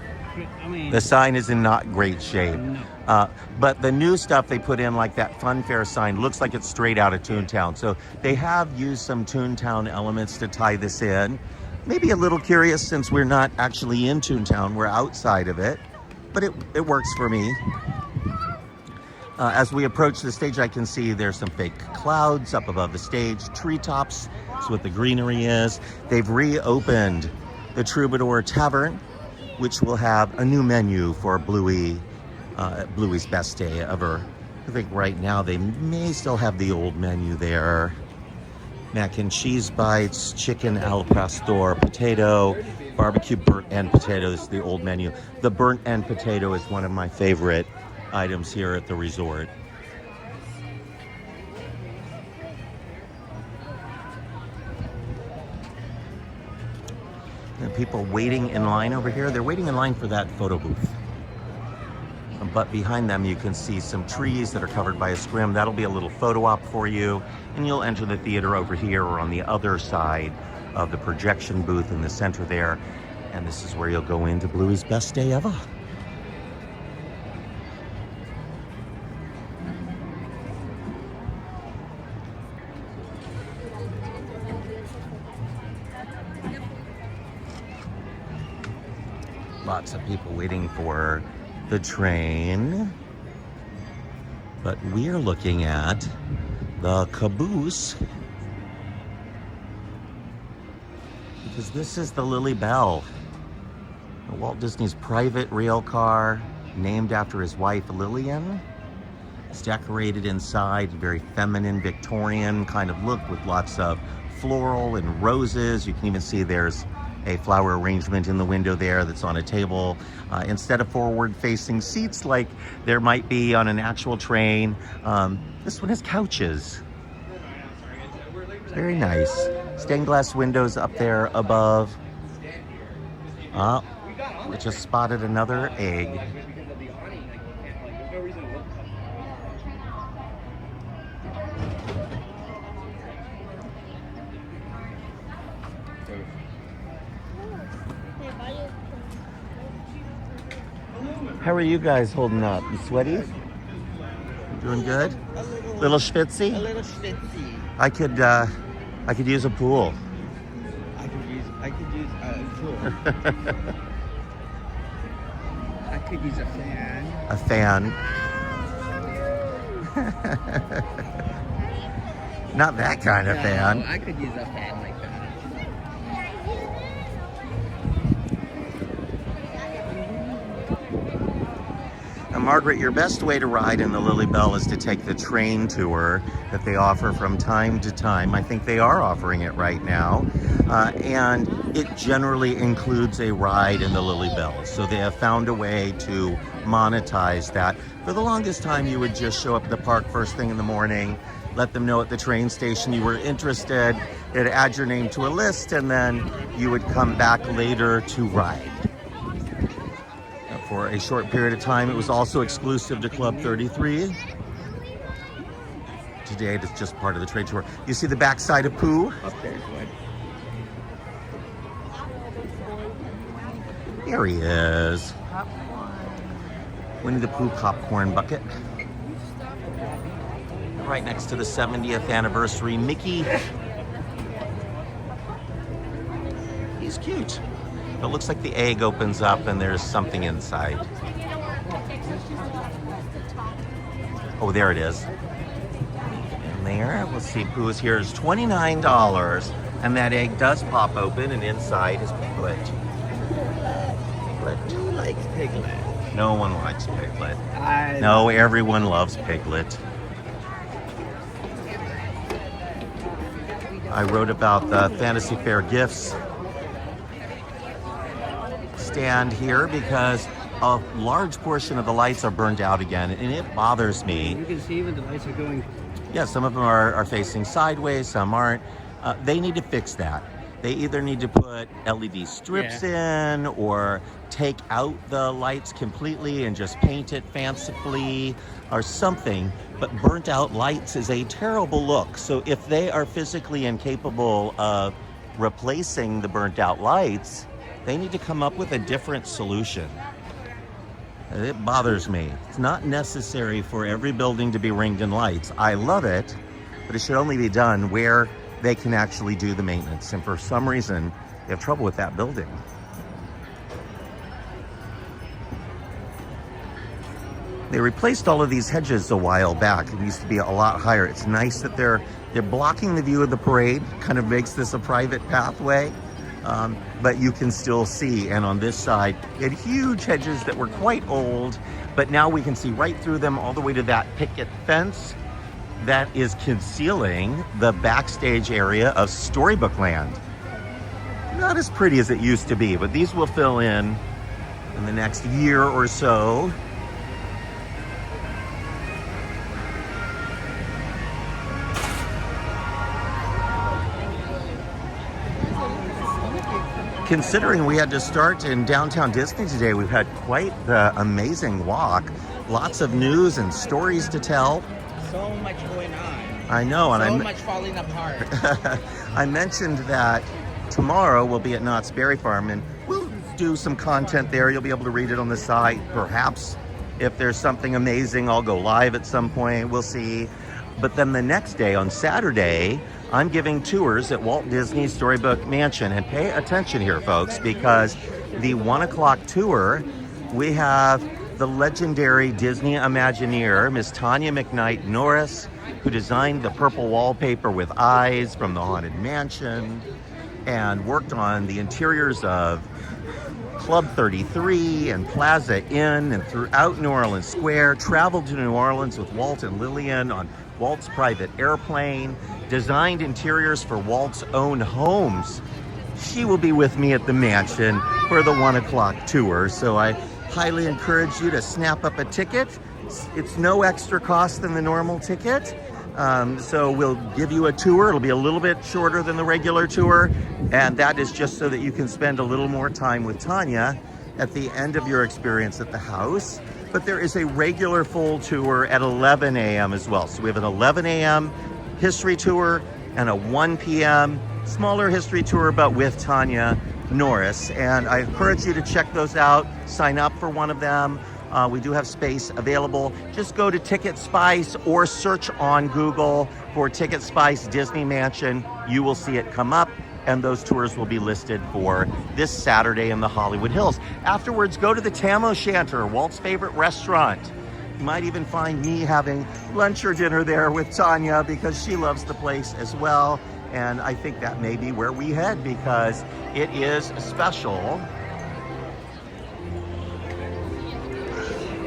I mean. The sign is in not great shape. No. But the new stuff they put in, like that Fun Fair sign, looks like it's straight out of Toontown. So they have used some Toontown elements to tie this in. Maybe a little curious since we're not actually in Toontown, we're outside of it. But it works for me. As we approach the stage, I can see there's some fake clouds up above the stage. Treetops is what the greenery is. They've reopened the Troubadour Tavern, which will have a new menu for Bluey, Bluey's Best Day Ever. I think right now they may still have the old menu there. Mac and cheese bites, chicken al pastor, potato, barbecue burnt end potato. This is the old menu. The burnt end potato is one of my favorite items here at the resort. And people waiting in line over here. They're waiting in line for that photo booth. But behind them you can see some trees that are covered by a scrim. That'll be a little photo op for you. And you'll enter the theater over here or on the other side of the projection booth in the center there. And this is where you'll go into Bluey's Best Day Ever. Lots of people waiting for the train. But we're looking at the caboose because this is the Lily Belle, Walt Disney's private rail car named after his wife Lillian. It's decorated inside, very feminine Victorian kind of look with lots of floral and roses. You can even see there's a flower arrangement in the window there that's on a table. Instead of forward-facing seats like there might be on an actual train, this one has couches. Very nice. Stained glass windows up there above. We just spotted another egg. How are you guys holding up? You sweaty? Doing good? A Little schwitzy? A little schwitzy. I could use a pool. I could use a pool. I could use a fan. A fan. Not that kind of fan. I could use a fan like that. Now, Margaret, your best way to ride in the Lily Belle is to take the train tour that they offer from time to time. I think they are offering it right now. And it generally includes a ride in the Lily Belle. So they have found a way to monetize that. For the longest time, you would just show up at the park first thing in the morning, let them know at the train station you were interested, it'd add your name to a list, and then you would come back later to ride. For a short period of time, it was also exclusive to Club 33. Today, it is just part of the train tour. You see the backside of Pooh? Up there's wood. Here he is. Winnie the Pooh popcorn bucket. Right next to the 70th anniversary Mickey. He's cute. It looks like the egg opens up and there's something inside. Oh, there it is. And there, we'll see, Pooh's here is $29. And that egg does pop open and inside is Piglet. Piglet. Who likes Piglet? No one likes Piglet. I No, everyone loves Piglet. I wrote about the Fantasy Fair gifts stand here because a large portion of the lights are burned out again, and it bothers me. You can see even the lights are going. Yeah, some of them are facing sideways, some aren't. They need to fix that. They either need to put LED strips in or take out the lights completely and just paint it fancifully or something. But burnt out lights is a terrible look. So if they are physically incapable of replacing the burnt out lights, they need to come up with a different solution. It bothers me. It's not necessary for every building to be ringed in lights. I love it, but it should only be done where they can actually do the maintenance. And for some reason, they have trouble with that building. They replaced all of these hedges a while back. It used to be a lot higher. It's nice that they're blocking the view of the parade, kind of makes this a private pathway. But you can still see, and on this side, it had huge hedges that were quite old, but now we can see right through them all the way to that picket fence that is concealing the backstage area of Storybook Land. Not as pretty as it used to be, but these will fill in the next year or so. Considering we had to start in downtown Disney today, we've had quite the amazing walk. Lots of news and stories to tell. So much going on. I know, and so much falling apart. I mentioned that tomorrow we'll be at Knott's Berry Farm, and we'll do some content there. You'll be able to read it on the site. Perhaps if there's something amazing, I'll go live at some point. We'll see. But then the next day, on Saturday, I'm giving tours at Walt Disney Storybook Mansion. And pay attention here, folks, because the 1 o'clock tour, we have the legendary Disney Imagineer, Miss Tanya McKnight Norris, who designed the purple wallpaper with eyes from the Haunted Mansion and worked on the interiors of Club 33 and Plaza Inn and throughout New Orleans Square, traveled to New Orleans with Walt and Lillian on Walt's private airplane, designed interiors for Walt's own homes. She will be with me at the mansion for the 1 o'clock tour, so I highly encourage you to snap up a ticket. It's no extra cost than the normal ticket. So we'll give you a tour. It'll be a little bit shorter than the regular tour, and that is just so that you can spend a little more time with Tanya at the end of your experience at the house. But there is a regular full tour at 11 a.m. as well. So we have an 11 a.m. history tour and a 1 p.m. smaller history tour, but with Tanya Norris. And I encourage you to check those out, sign up for one of them. We do have space available. Just go to Ticket Spice or search on Google for Ticket Spice Disney Mansion. You will see it come up, and those tours will be listed for this Saturday in the Hollywood Hills. Afterwards, go to the Tam O'Shanter, Walt's favorite restaurant. You might even find me having lunch or dinner there with Tanya because she loves the place as well. And I think that may be where we head because it is special.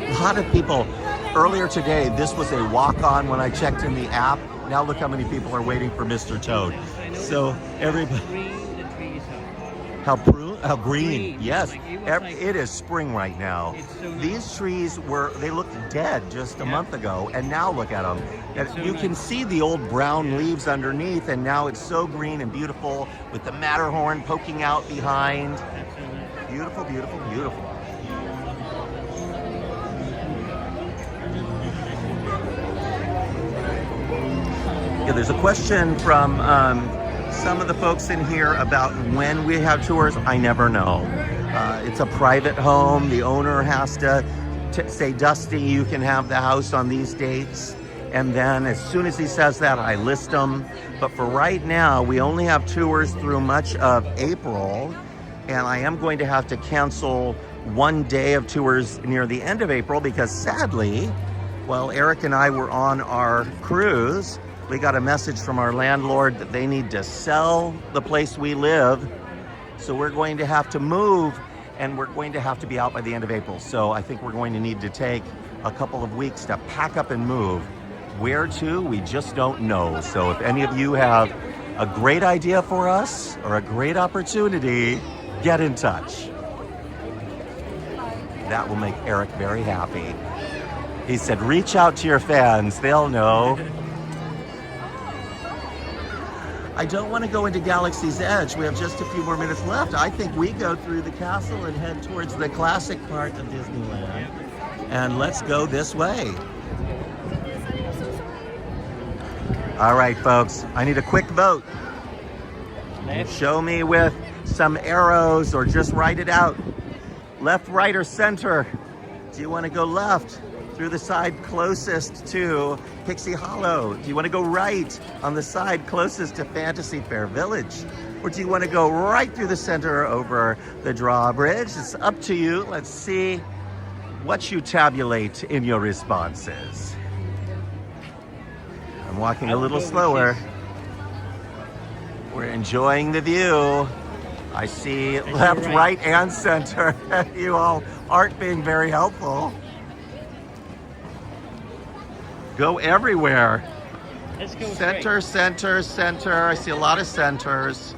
A lot of people, earlier today, this was a walk-on when I checked in the app. Now look how many people are waiting for Mr. Toad. So everybody, Green, the trees are. how green, yes. Like, it was like- It is spring right now. It's so nice. These trees they looked dead just a month ago, and now look at them. It's so You can nice. see the old brown leaves underneath, and now it's so green and beautiful with the Matterhorn poking out behind. That's so nice. Beautiful, beautiful, beautiful. Yeah, there's a question from some of the folks in here about when we have tours. I never know. It's a private home. The owner has to say, Dusty, you can have the house on these dates. And then as soon as he says that, I list them. But for right now, we only have tours through much of April. And I am going to have to cancel one day of tours near the end of April because sadly, while Eric and I were on our cruise, we got a message from our landlord that they need to sell the place we live. So we're going to have to move, and we're going to have to be out by the end of April. So I think we're going to need to take a couple of weeks to pack up and move. Where to, we just don't know. So if any of you have a great idea for us or a great opportunity, get in touch. That will make Eric very happy. He said, reach out to your fans, they'll know. I don't want to go into Galaxy's Edge. We have just a few more minutes left. I think we go through the castle and head towards the classic part of Disneyland. And let's go this way. All right, folks, I need a quick vote. Left. Show me with some arrows or just write it out. Left, right, or center? Do you want to go left through the side closest to Pixie Hollow? Do you want to go right on the side closest to Fantasy Fair Village? Or do you want to go right through the center over the drawbridge? It's up to you. Let's see what you tabulate in your responses. I'm walking a little slower. We're enjoying the view. I see left, right, and center. You all aren't being very helpful. Go everywhere. Let's go Center, center, center. I see a lot of centers.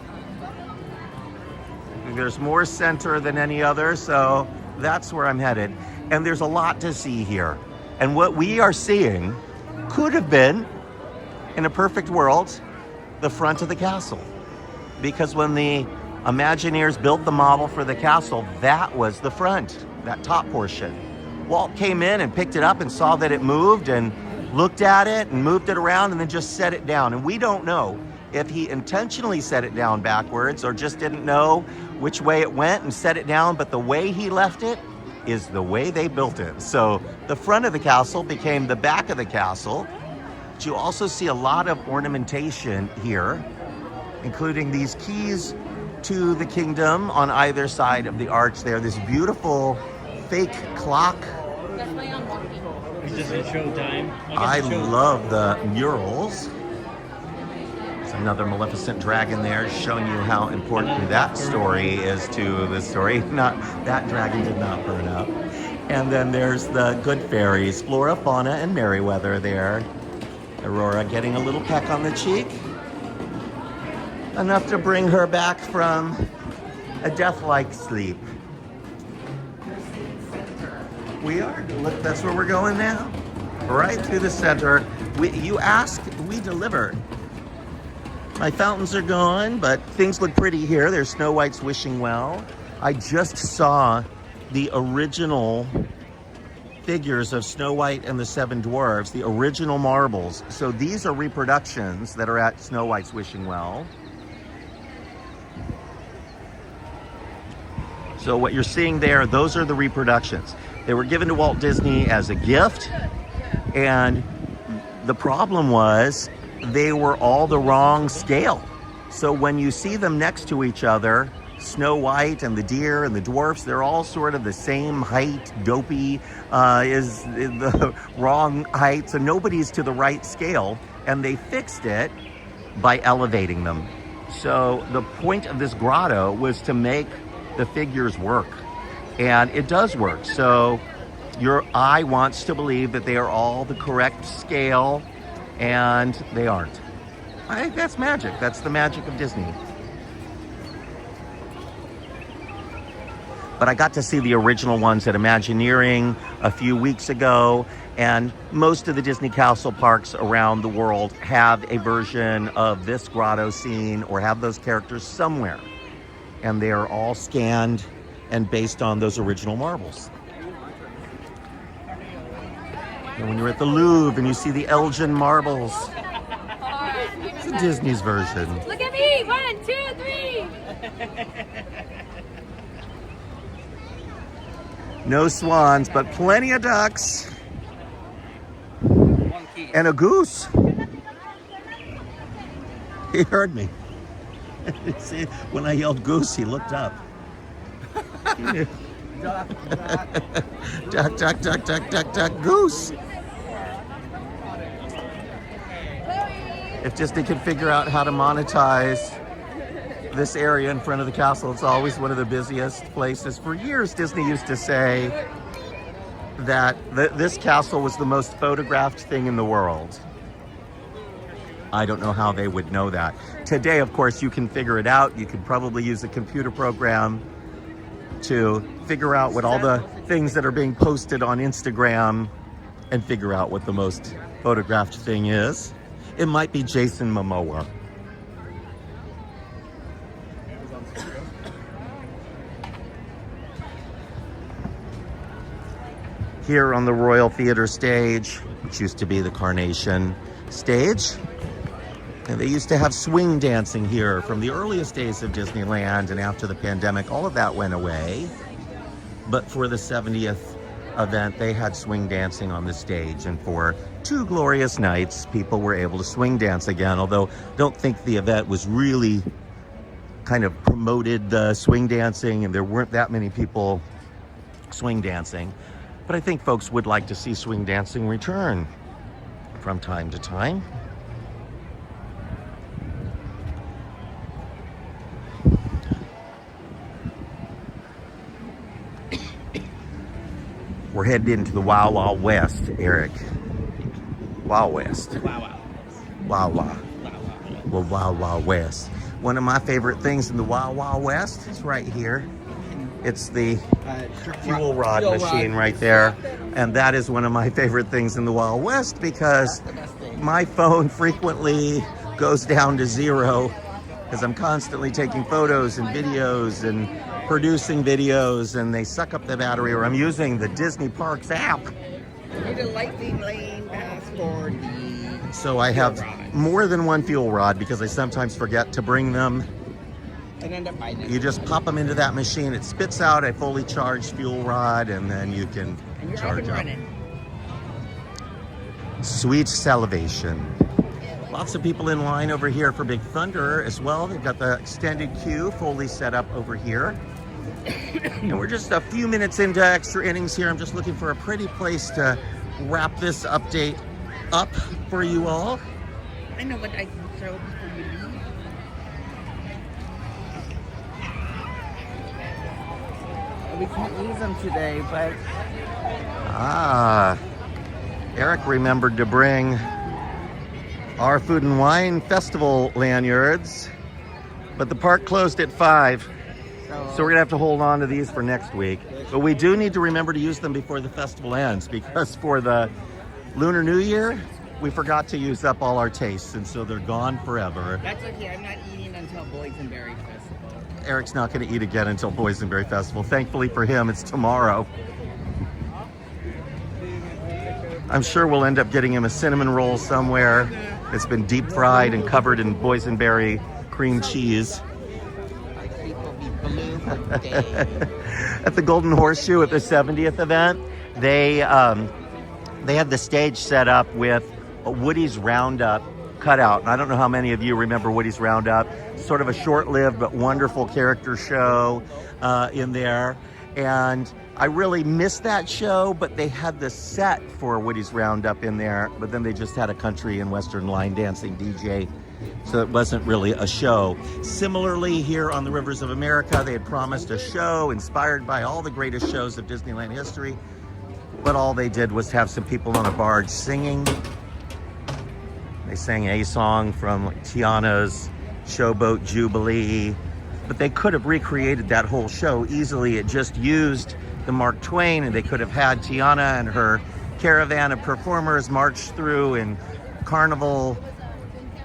There's more center than any other, so that's where I'm headed. And there's a lot to see here. And what we are seeing could have been, in a perfect world, the front of the castle. Because when the Imagineers built the model for the castle, that was the front, that top portion. Walt came in and picked it up and saw that it moved and looked at it and moved it around and then just set it down. And we don't know if he intentionally set it down backwards or just didn't know which way it went and set it down, but the way he left it is the way they built it. So the front of the castle became the back of the castle. But you also see a lot of ornamentation here, including these keys to the kingdom on either side of the arch there. This beautiful fake clock. It doesn't show time. I love the murals. There's another Maleficent dragon there showing you how important that story is to the story. Not that dragon did not burn up. And then there's the good fairies, Flora, Fauna, and Merryweather there. Aurora getting a little peck on the cheek. Enough to bring her back from a death-like sleep. We are. Look, that's where we're going now. Right through the center. You ask, we deliver. My fountains are gone, but things look pretty here. There's Snow White's Wishing Well. I just saw the original figures of Snow White and the Seven Dwarfs, the original marbles. So these are reproductions that are at Snow White's Wishing Well. So what you're seeing there, those are the reproductions. They were given to Walt Disney as a gift, and the problem was they were all the wrong scale. So when you see them next to each other, Snow White and the deer and the dwarfs, they're all sort of the same height. Dopey is the wrong height, so nobody's to the right scale, and they fixed it by elevating them. So the point of this grotto was to make the figures work, and it does work. So your eye wants to believe that they are all the correct scale, and they aren't. I think that's magic. That's the magic of Disney. But I got to see the original ones at Imagineering a few weeks ago, and most of the Disney Castle parks around the world have a version of this grotto scene or have those characters somewhere. And they are all scanned and based on those original marbles. And when you're at the Louvre and you see the Elgin marbles, it's a Disney's version. Look at me! 1, 2, 3! No swans, but plenty of ducks. And a goose. He heard me. See, when I yelled goose, he looked up. He knew. Duck, duck, duck, duck, duck, duck, goose. If Disney can figure out how to monetize this area in front of the castle, it's always one of the busiest places. For years, Disney used to say that this castle was the most photographed thing in the world. I don't know how they would know that. Today, of course, you can figure it out. You could probably use a computer program to figure out what all the things that are being posted on Instagram and figure out what the most photographed thing is. It might be Jason Momoa. Here on the Royal Theatre stage, which used to be the Carnation stage. And they used to have swing dancing here from the earliest days of Disneyland, and after the pandemic, all of that went away. But for the 70th event, they had swing dancing on the stage, and for 2 glorious nights, people were able to swing dance again, although don't think the event was really kind of promoted the swing dancing, and there weren't that many people swing dancing. But I think folks would like to see swing dancing return from time to time. We're headed into the Wild Wild West, Eric. Wild West. Wow. Wild Wild. Well, Wild Wild West. One of my favorite things in the Wild Wild West is right here. It's the fuel rod machine right there. And that is one of my favorite things in the Wild West because my phone frequently goes down to 0 because I'm constantly taking photos and videos and producing videos, and they suck up the battery, or I'm using the Disney Parks app. You need a lightning lane pass for the... So I have more than one fuel rod because I sometimes forget to bring them. And end up buying it. You just pop them into that machine, it spits out a fully charged fuel rod, and then you can charge up. Sweet salivation. Lots of people in line over here for Big Thunder as well. They've got the extended queue fully set up over here. And we're just a few minutes into extra innings here. I'm just looking for a pretty place to wrap this update up for you all. I know what I can throw before you leave. We can't use them today, but... Ah, Eric remembered to bring our Food and Wine Festival lanyards, but the park closed at 5. So we're gonna have to hold on to these for next week. But we do need to remember to use them before the festival ends, because for the Lunar New Year, we forgot to use up all our tastes, and so they're gone forever. That's okay, I'm not eating until Boysenberry Festival. Eric's not gonna eat again until Boysenberry Festival. Thankfully for him, it's tomorrow. I'm sure we'll end up getting him a cinnamon roll somewhere. It's been deep fried and covered in boysenberry cream cheese. At the Golden Horseshoe at the 70th event, They had the stage set up with a Woody's Roundup cutout. And I don't know how many of you remember Woody's Roundup. Sort of a short-lived but wonderful character show in there. And I really missed that show, but they had the set for Woody's Roundup in there, but then they just had a country and western line dancing DJ. So it wasn't really a show. Similarly, here on the Rivers of America, they had promised a show inspired by all the greatest shows of Disneyland history, but all they did was have some people on a barge singing. They sang a song from Tiana's Showboat Jubilee, but they could have recreated that whole show easily. It just used the Mark Twain, and they could have had Tiana and her caravan of performers march through in carnival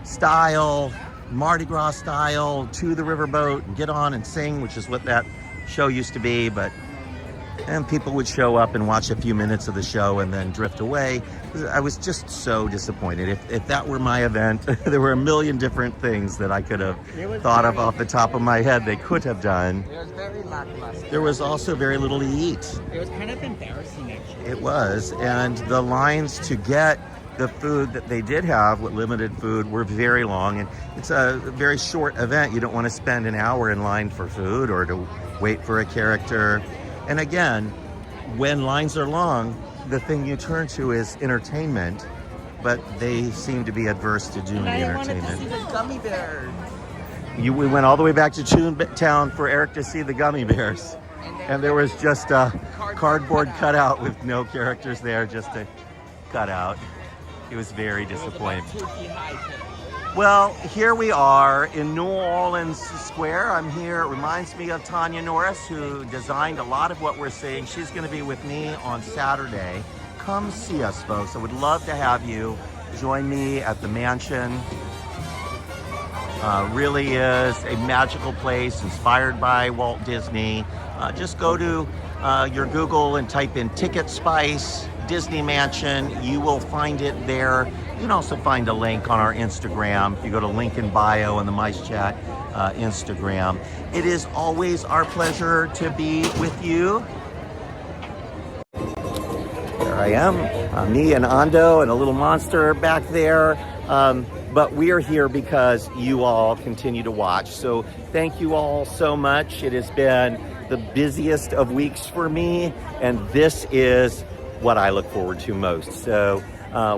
style, Mardi Gras style, to the riverboat and get on and sing, which is what that show used to be. And people would show up and watch a few minutes of the show and then drift away. I was just so disappointed. If that were my event, there were a million different things that I could have thought of off the top of my head they could have done. It was very lackluster. There was also very little to eat. It was kind of embarrassing, actually. It was, and the lines to get the food that they did have, with limited food, were very long, and it's a very short event. You don't want to spend an hour in line for food or to wait for a character. And again, when lines are long, the thing you turn to is entertainment, but they seem to be adverse to doing the entertainment. I wanted to see the gummy bears. We went all the way back to Toontown for Eric to see the gummy bears. And there was just a cardboard cutout with no characters there, just a cutout. It was very disappointing. Well, here we are in New Orleans Square. I'm here. It reminds me of Tanya Norris, who designed a lot of what we're seeing. She's going to be with me on Saturday. Come see us, folks. I would love to have you join me at the mansion. Really is a magical place inspired by Walt Disney. Just go to your Google and type in Ticket Spice Disney Mansion. You will find it there. You can also find a link on our Instagram if you go to link in bio on the MiceChat Instagram. It is always our pleasure to be with you. There I am, me and Ando and a little monster back there. But we are here because you all continue to watch. So thank you all so much. It has been the busiest of weeks for me, and this is what I look forward to most. So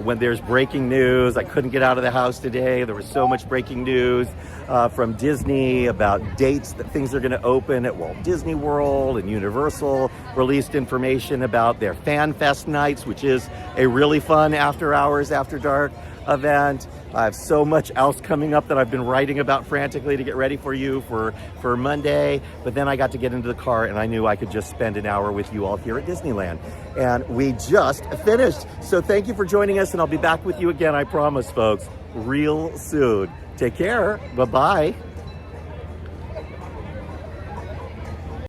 when there's breaking news, I couldn't get out of the house today. There was so much breaking news from Disney about dates that things are going to open at Walt Disney World, and Universal released information about their Fan Fest nights, which is a really fun after hours, after dark event. I have so much else coming up that I've been writing about frantically to get ready for you for Monday. But then I got to get into the car and I knew I could just spend an hour with you all here at Disneyland. And we just finished. So thank you for joining us, and I'll be back with you again, I promise, folks, real soon. Take care. Bye-bye.